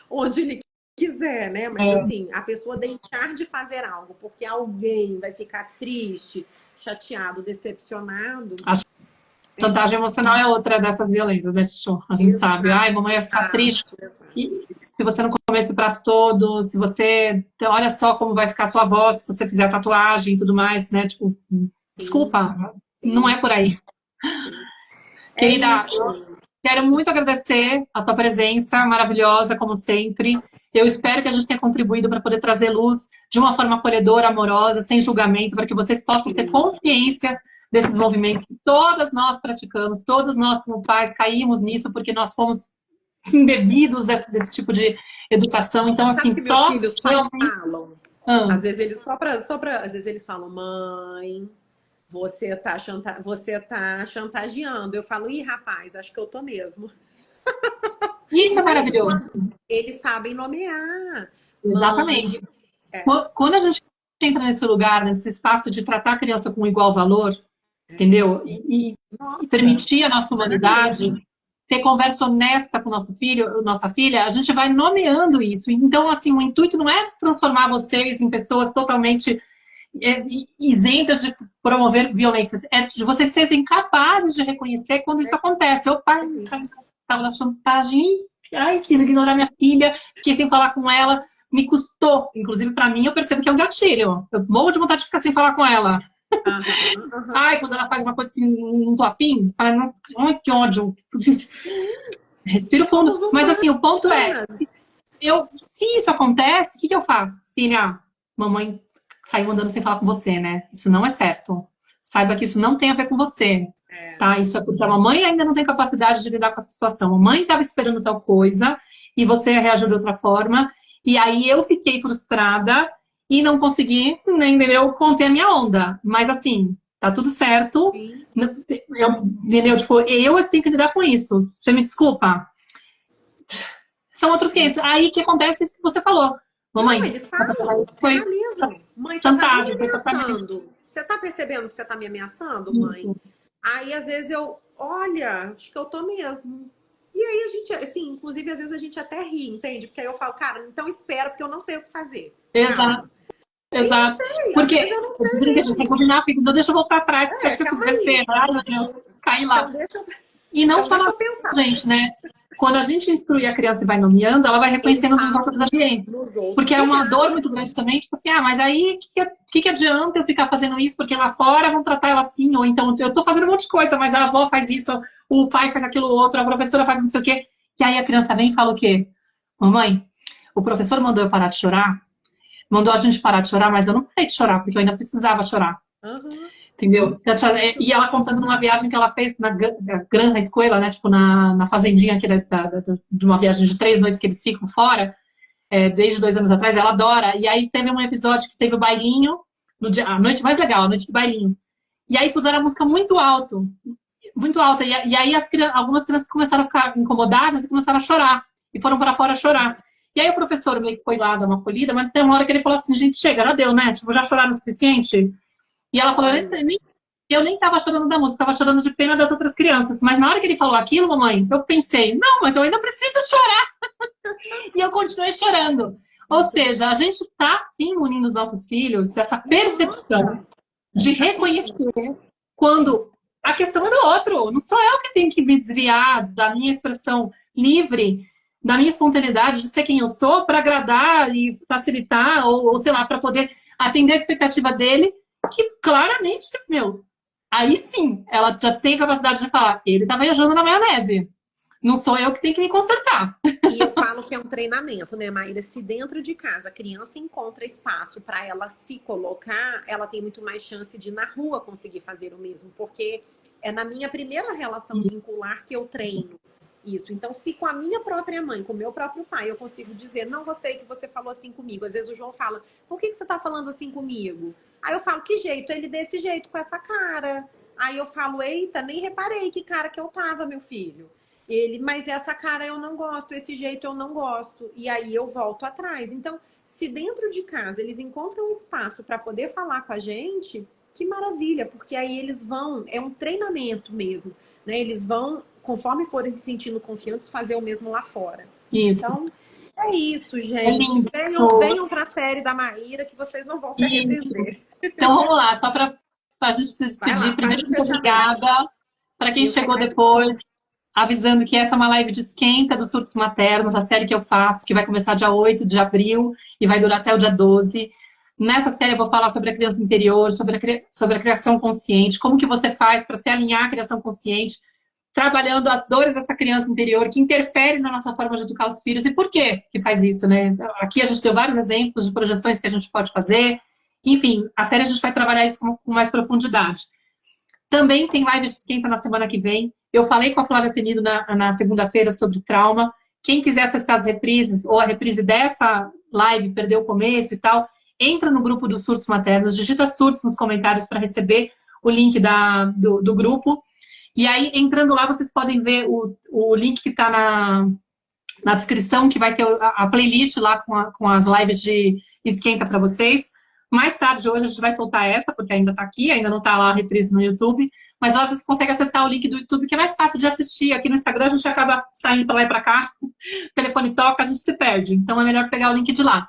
onde ele quiser, né? Mas assim, a pessoa deixar de fazer algo porque alguém vai ficar triste, chateado, decepcionado. A chantagem emocional é outra dessas violências, né, Chuchu? A gente sabe, ai, mamãe vai ficar triste. E se você não comer esse prato todo, se você... Olha só como vai ficar a sua voz se você fizer a tatuagem e tudo mais, né? Tipo, desculpa, não é por aí. Querida, quero muito agradecer a tua presença maravilhosa, como sempre. Eu espero que a gente tenha contribuído para poder trazer luz de uma forma acolhedora, amorosa, sem julgamento, para que vocês possam ter consciência desses movimentos que todas nós praticamos, todos nós como pais caímos nisso porque nós fomos embebidos desse tipo de educação. Então, assim, sabe que só... meus filhos falam? Às vezes eles às vezes eles falam, mãe... Você tá chantageando. Eu falo, ih, rapaz, acho que eu tô mesmo. Isso é maravilhoso. Eles sabem nomear. Exatamente. Quando a gente entra nesse lugar, nesse espaço de tratar a criança com igual valor, entendeu? E permitir a nossa humanidade, ter conversa honesta com o nosso filho, nossa filha, a gente vai nomeando isso. Então, assim, o intuito não é transformar vocês em pessoas totalmente... isentas de promover violências, é de vocês serem capazes de reconhecer quando isso acontece. O pai estava na chantagem, ai, quis ignorar minha filha, fiquei sem falar com ela, me custou. Inclusive, para mim, eu percebo que é um gatilho. Eu morro de vontade de ficar sem falar com ela. Ai, quando ela faz uma coisa que não tô afim, fala, ai, que ódio. Respiro fundo. Mas, assim, o ponto é, se isso acontece, o que eu faço? Filha, mamãe saiu andando sem falar com você, né? Isso não é certo. Saiba que isso não tem a ver com você, tá? Isso é porque a mamãe ainda não tem capacidade de lidar com essa situação. A mãe estava esperando tal coisa e você reagiu de outra forma. E aí eu fiquei frustrada e não consegui, entendeu, conter a minha onda. Mas assim, tá tudo certo. Sim. Entendeu? Tipo, eu tenho que lidar com isso. Você me desculpa? São outros 500. Aí que acontece isso que você falou. Não, Mamãe, eles falam, foi sinalizam. Mãe, você tá bem me chantagem, foi tratamento. ameaçando. Você tá percebendo que você tá me ameaçando, mãe? Aí, às vezes, olha, acho que eu tô mesmo. E aí a gente, assim, inclusive, às vezes a gente até ri, entende? Porque aí eu falo, cara, então espera, porque eu não sei o que fazer. Exato, Calma. E não exato. sei, às vezes Porque eu não sei brinca de mesmo. rebobinar, não deixa eu voltar atrás, porque É, acho que eu fiz calma aí. besteira. Ai, meu Deus, caí Então lá. deixa eu, E não então só deixa na eu pensar. gente, né? Quando a gente instrui a criança e vai nomeando, ela vai Eles reconhecendo nos outros falam ambientes. nos Porque outros é uma dor lugares. muito grande também, tipo assim, mas aí que adianta eu ficar fazendo isso? Porque lá fora vão tratar ela assim, ou então eu tô fazendo um monte de coisa, mas a avó faz isso, o pai faz aquilo outro, a professora faz não sei o quê. E aí a criança vem e fala o quê? Mamãe, o professor mandou eu parar de chorar, mandou a gente parar de chorar, mas eu não parei de chorar, porque eu ainda precisava chorar. Uhum. Entendeu? Muito E ela contando numa viagem que ela fez na Granja Escola, né? Tipo, na fazendinha aqui de uma viagem de 3 noites que eles ficam fora, desde 2 anos atrás, ela adora. E aí teve um episódio que teve o bailinho, no dia, a noite mais legal, a noite do bailinho. E aí puseram a música muito alto, muito alta. E aí algumas crianças começaram a ficar incomodadas e começaram a chorar. E foram para fora chorar. E aí o professor meio que foi lá dar uma acolhida, mas tem uma hora que ele falou assim, gente, chega, já deu, né? Tipo, já choraram o suficiente? E ela falou, Olha. eu nem tava chorando da música, tava chorando de pena das outras crianças. Mas na hora que ele falou aquilo, mamãe, eu pensei, não, mas eu ainda preciso chorar. E eu continuei chorando. Ou seja, a gente tá sim unindo os nossos filhos dessa percepção Nossa, de assim, reconhecer quando a questão é do outro. Não sou eu que tenho que me desviar da minha expressão livre, da minha espontaneidade de ser quem eu sou para agradar e facilitar, ou sei lá, para poder atender a expectativa dele, que claramente, meu, aí sim, ela já tem capacidade de falar, ele tá viajando na maionese. Não sou eu que tenho que me consertar. e eu falo que é um treinamento, né, Maíra? Se dentro de casa a criança encontra espaço para ela se colocar, ela tem muito mais chance de na rua conseguir fazer o mesmo, porque é na minha primeira relação vincular que eu treino isso. Então, se com a minha própria mãe, com o meu próprio pai, eu consigo dizer, não gostei que você falou assim comigo. Às vezes o João fala, por que você tá falando assim comigo? Aí eu falo, que jeito? Ele desse jeito, com essa cara. Aí eu falo, eita, nem reparei que cara que eu tava, meu filho. Ele, mas essa cara eu não gosto, esse jeito eu não gosto. E aí eu volto atrás. Então, se dentro de casa eles encontram um espaço para poder falar com a gente, que maravilha, porque aí eles vão, é um treinamento mesmo, né? Eles vão, conforme forem se sentindo confiantes, fazer o mesmo lá fora. Isso. Então, é isso, É gente. lindo. Venham para a série da Maíra que vocês não vão se Isso. arrepender. Então vamos lá, só para a gente se Vai despedir. lá, faz Primeiro, o muito fechamento. obrigada. Para quem Eu que chegou agradeço. depois, avisando que essa é uma live de esquenta dos surtos maternos, a série que eu faço, que vai começar dia 8 de abril e vai durar até o dia 12. Nessa série eu vou falar sobre a criança interior, sobre a criação consciente, como que você faz para se alinhar à criação consciente, trabalhando as dores dessa criança interior que interfere na nossa forma de educar os filhos e por que que faz isso, né? Aqui a gente deu vários exemplos de projeções que a gente pode fazer. Enfim, a série a gente vai trabalhar isso com mais profundidade. Também tem live de esquenta na semana que vem. Eu falei com a Flávia Penido na segunda-feira sobre trauma. Quem quiser acessar as reprises ou a reprise dessa live, perdeu o começo e tal, entra no grupo dos surtos maternos, digita surtos nos comentários para receber o link do grupo. E aí, entrando lá, vocês podem ver o link que está na descrição, que vai ter a playlist lá com as lives de esquenta para vocês. Mais tarde, hoje, a gente vai soltar essa, porque ainda está aqui, ainda não está lá a reprise no YouTube. Mas lá vocês conseguem acessar o link do YouTube, que é mais fácil de assistir. Aqui no Instagram a gente acaba saindo para lá e para cá, o telefone toca, a gente se perde. Então é melhor pegar o link de lá.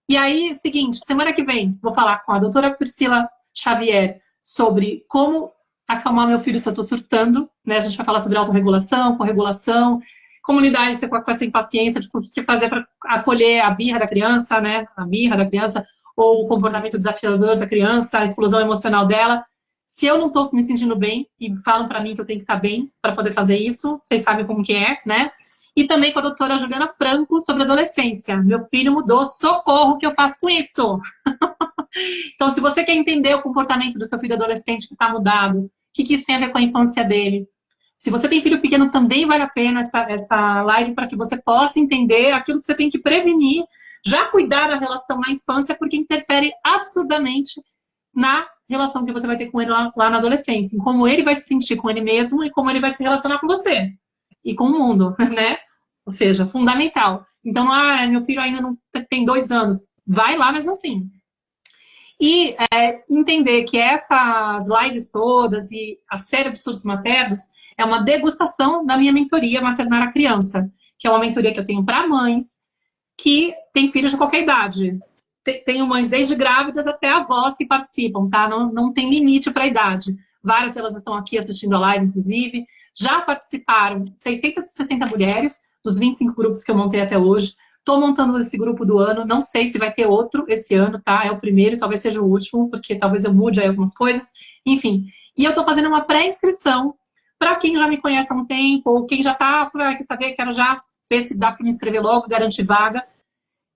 E aí, seguinte, semana que vem, vou falar com a doutora Priscila Xavier sobre como acalmar meu filho se eu estou surtando, né? A gente vai falar sobre autorregulação, corregulação, como lidar com essa impaciência, tipo, o que fazer para acolher a birra da criança, né? A birra da criança, ou o comportamento desafiador da criança, a explosão emocional dela. Se eu não estou me sentindo bem, e falam para mim que eu tenho que estar bem para poder fazer isso, vocês sabem como que é, né? E também com a doutora Juliana Franco sobre adolescência. Meu filho mudou, socorro, o que eu faço com isso? Então, se você quer entender o comportamento do seu filho adolescente que está mudado, o que isso tem a ver com a infância dele? Se você tem filho pequeno, também vale a pena essa live para que você possa entender aquilo que você tem que prevenir Já cuidar da relação na infância, porque interfere absurdamente na relação que você vai ter com ele lá na adolescência, em como ele vai se sentir com ele mesmo e como ele vai se relacionar com você e com o mundo, né? Ou seja, fundamental. Então, meu filho ainda não tem 2 anos. Vai lá mesmo assim. E entender que essas lives todas e a série de surtos maternos é uma degustação da minha mentoria Maternar a Criança, que é uma mentoria que eu tenho para mães que têm filhos de qualquer idade. Tenho mães desde grávidas até avós que participam, tá? Não tem limite para a idade. Várias delas estão aqui assistindo a live, inclusive. Já participaram 660 mulheres dos 25 grupos que eu montei até hoje. Estou montando esse grupo do ano, não sei se vai ter outro esse ano, tá? É o primeiro, talvez seja o último, porque talvez eu mude aí algumas coisas. Enfim, e eu estou fazendo uma pré-inscrição para quem já me conhece há um tempo, ou quem já está, quer saber, quero já ver se dá para me inscrever logo, garantir vaga.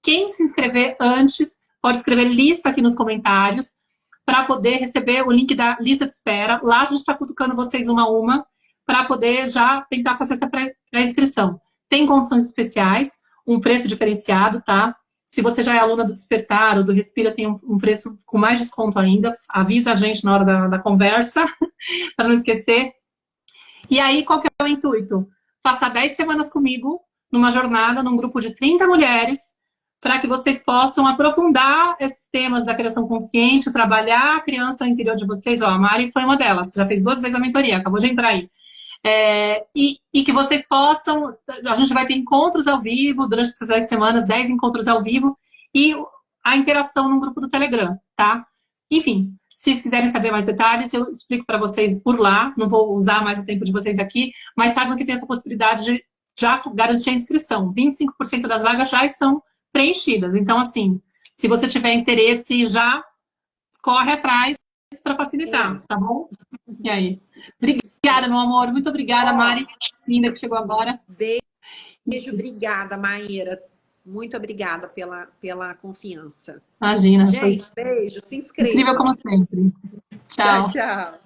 Quem se inscrever antes, pode escrever lista aqui nos comentários, para poder receber o link da lista de espera. Lá a gente está cutucando vocês uma a uma, para poder já tentar fazer essa pré-inscrição. Tem condições especiais, um preço diferenciado, tá? Se você já é aluna do Despertar ou do Respira, tem um preço com mais desconto ainda. Avisa a gente na hora da conversa, para não esquecer. E aí, qual que é o intuito? Passar 10 semanas comigo, numa jornada, num grupo de 30 mulheres, para que vocês possam aprofundar esses temas da criação consciente, trabalhar a criança interior de vocês. Ó, a Mari foi uma delas, já fez 2 vezes a mentoria, acabou de entrar aí. E que vocês possam, a gente vai ter encontros ao vivo, durante essas 10 semanas, 10 encontros ao vivo, e a interação no grupo do Telegram, tá? Enfim, se vocês quiserem saber mais detalhes, eu explico para vocês por lá, não vou usar mais o tempo de vocês aqui, mas saibam que tem essa possibilidade de já garantir a inscrição. 25% das vagas já estão preenchidas, então assim, se você tiver interesse, já corre atrás para facilitar, tá bom? E aí? Obrigada, meu amor. Muito obrigada, Mari, linda que chegou agora. Beijo, obrigada, Maíra. Muito obrigada pela confiança. Imagina. Gente, beijo, se inscreva. Incrível como sempre. Tchau. Tchau, tchau.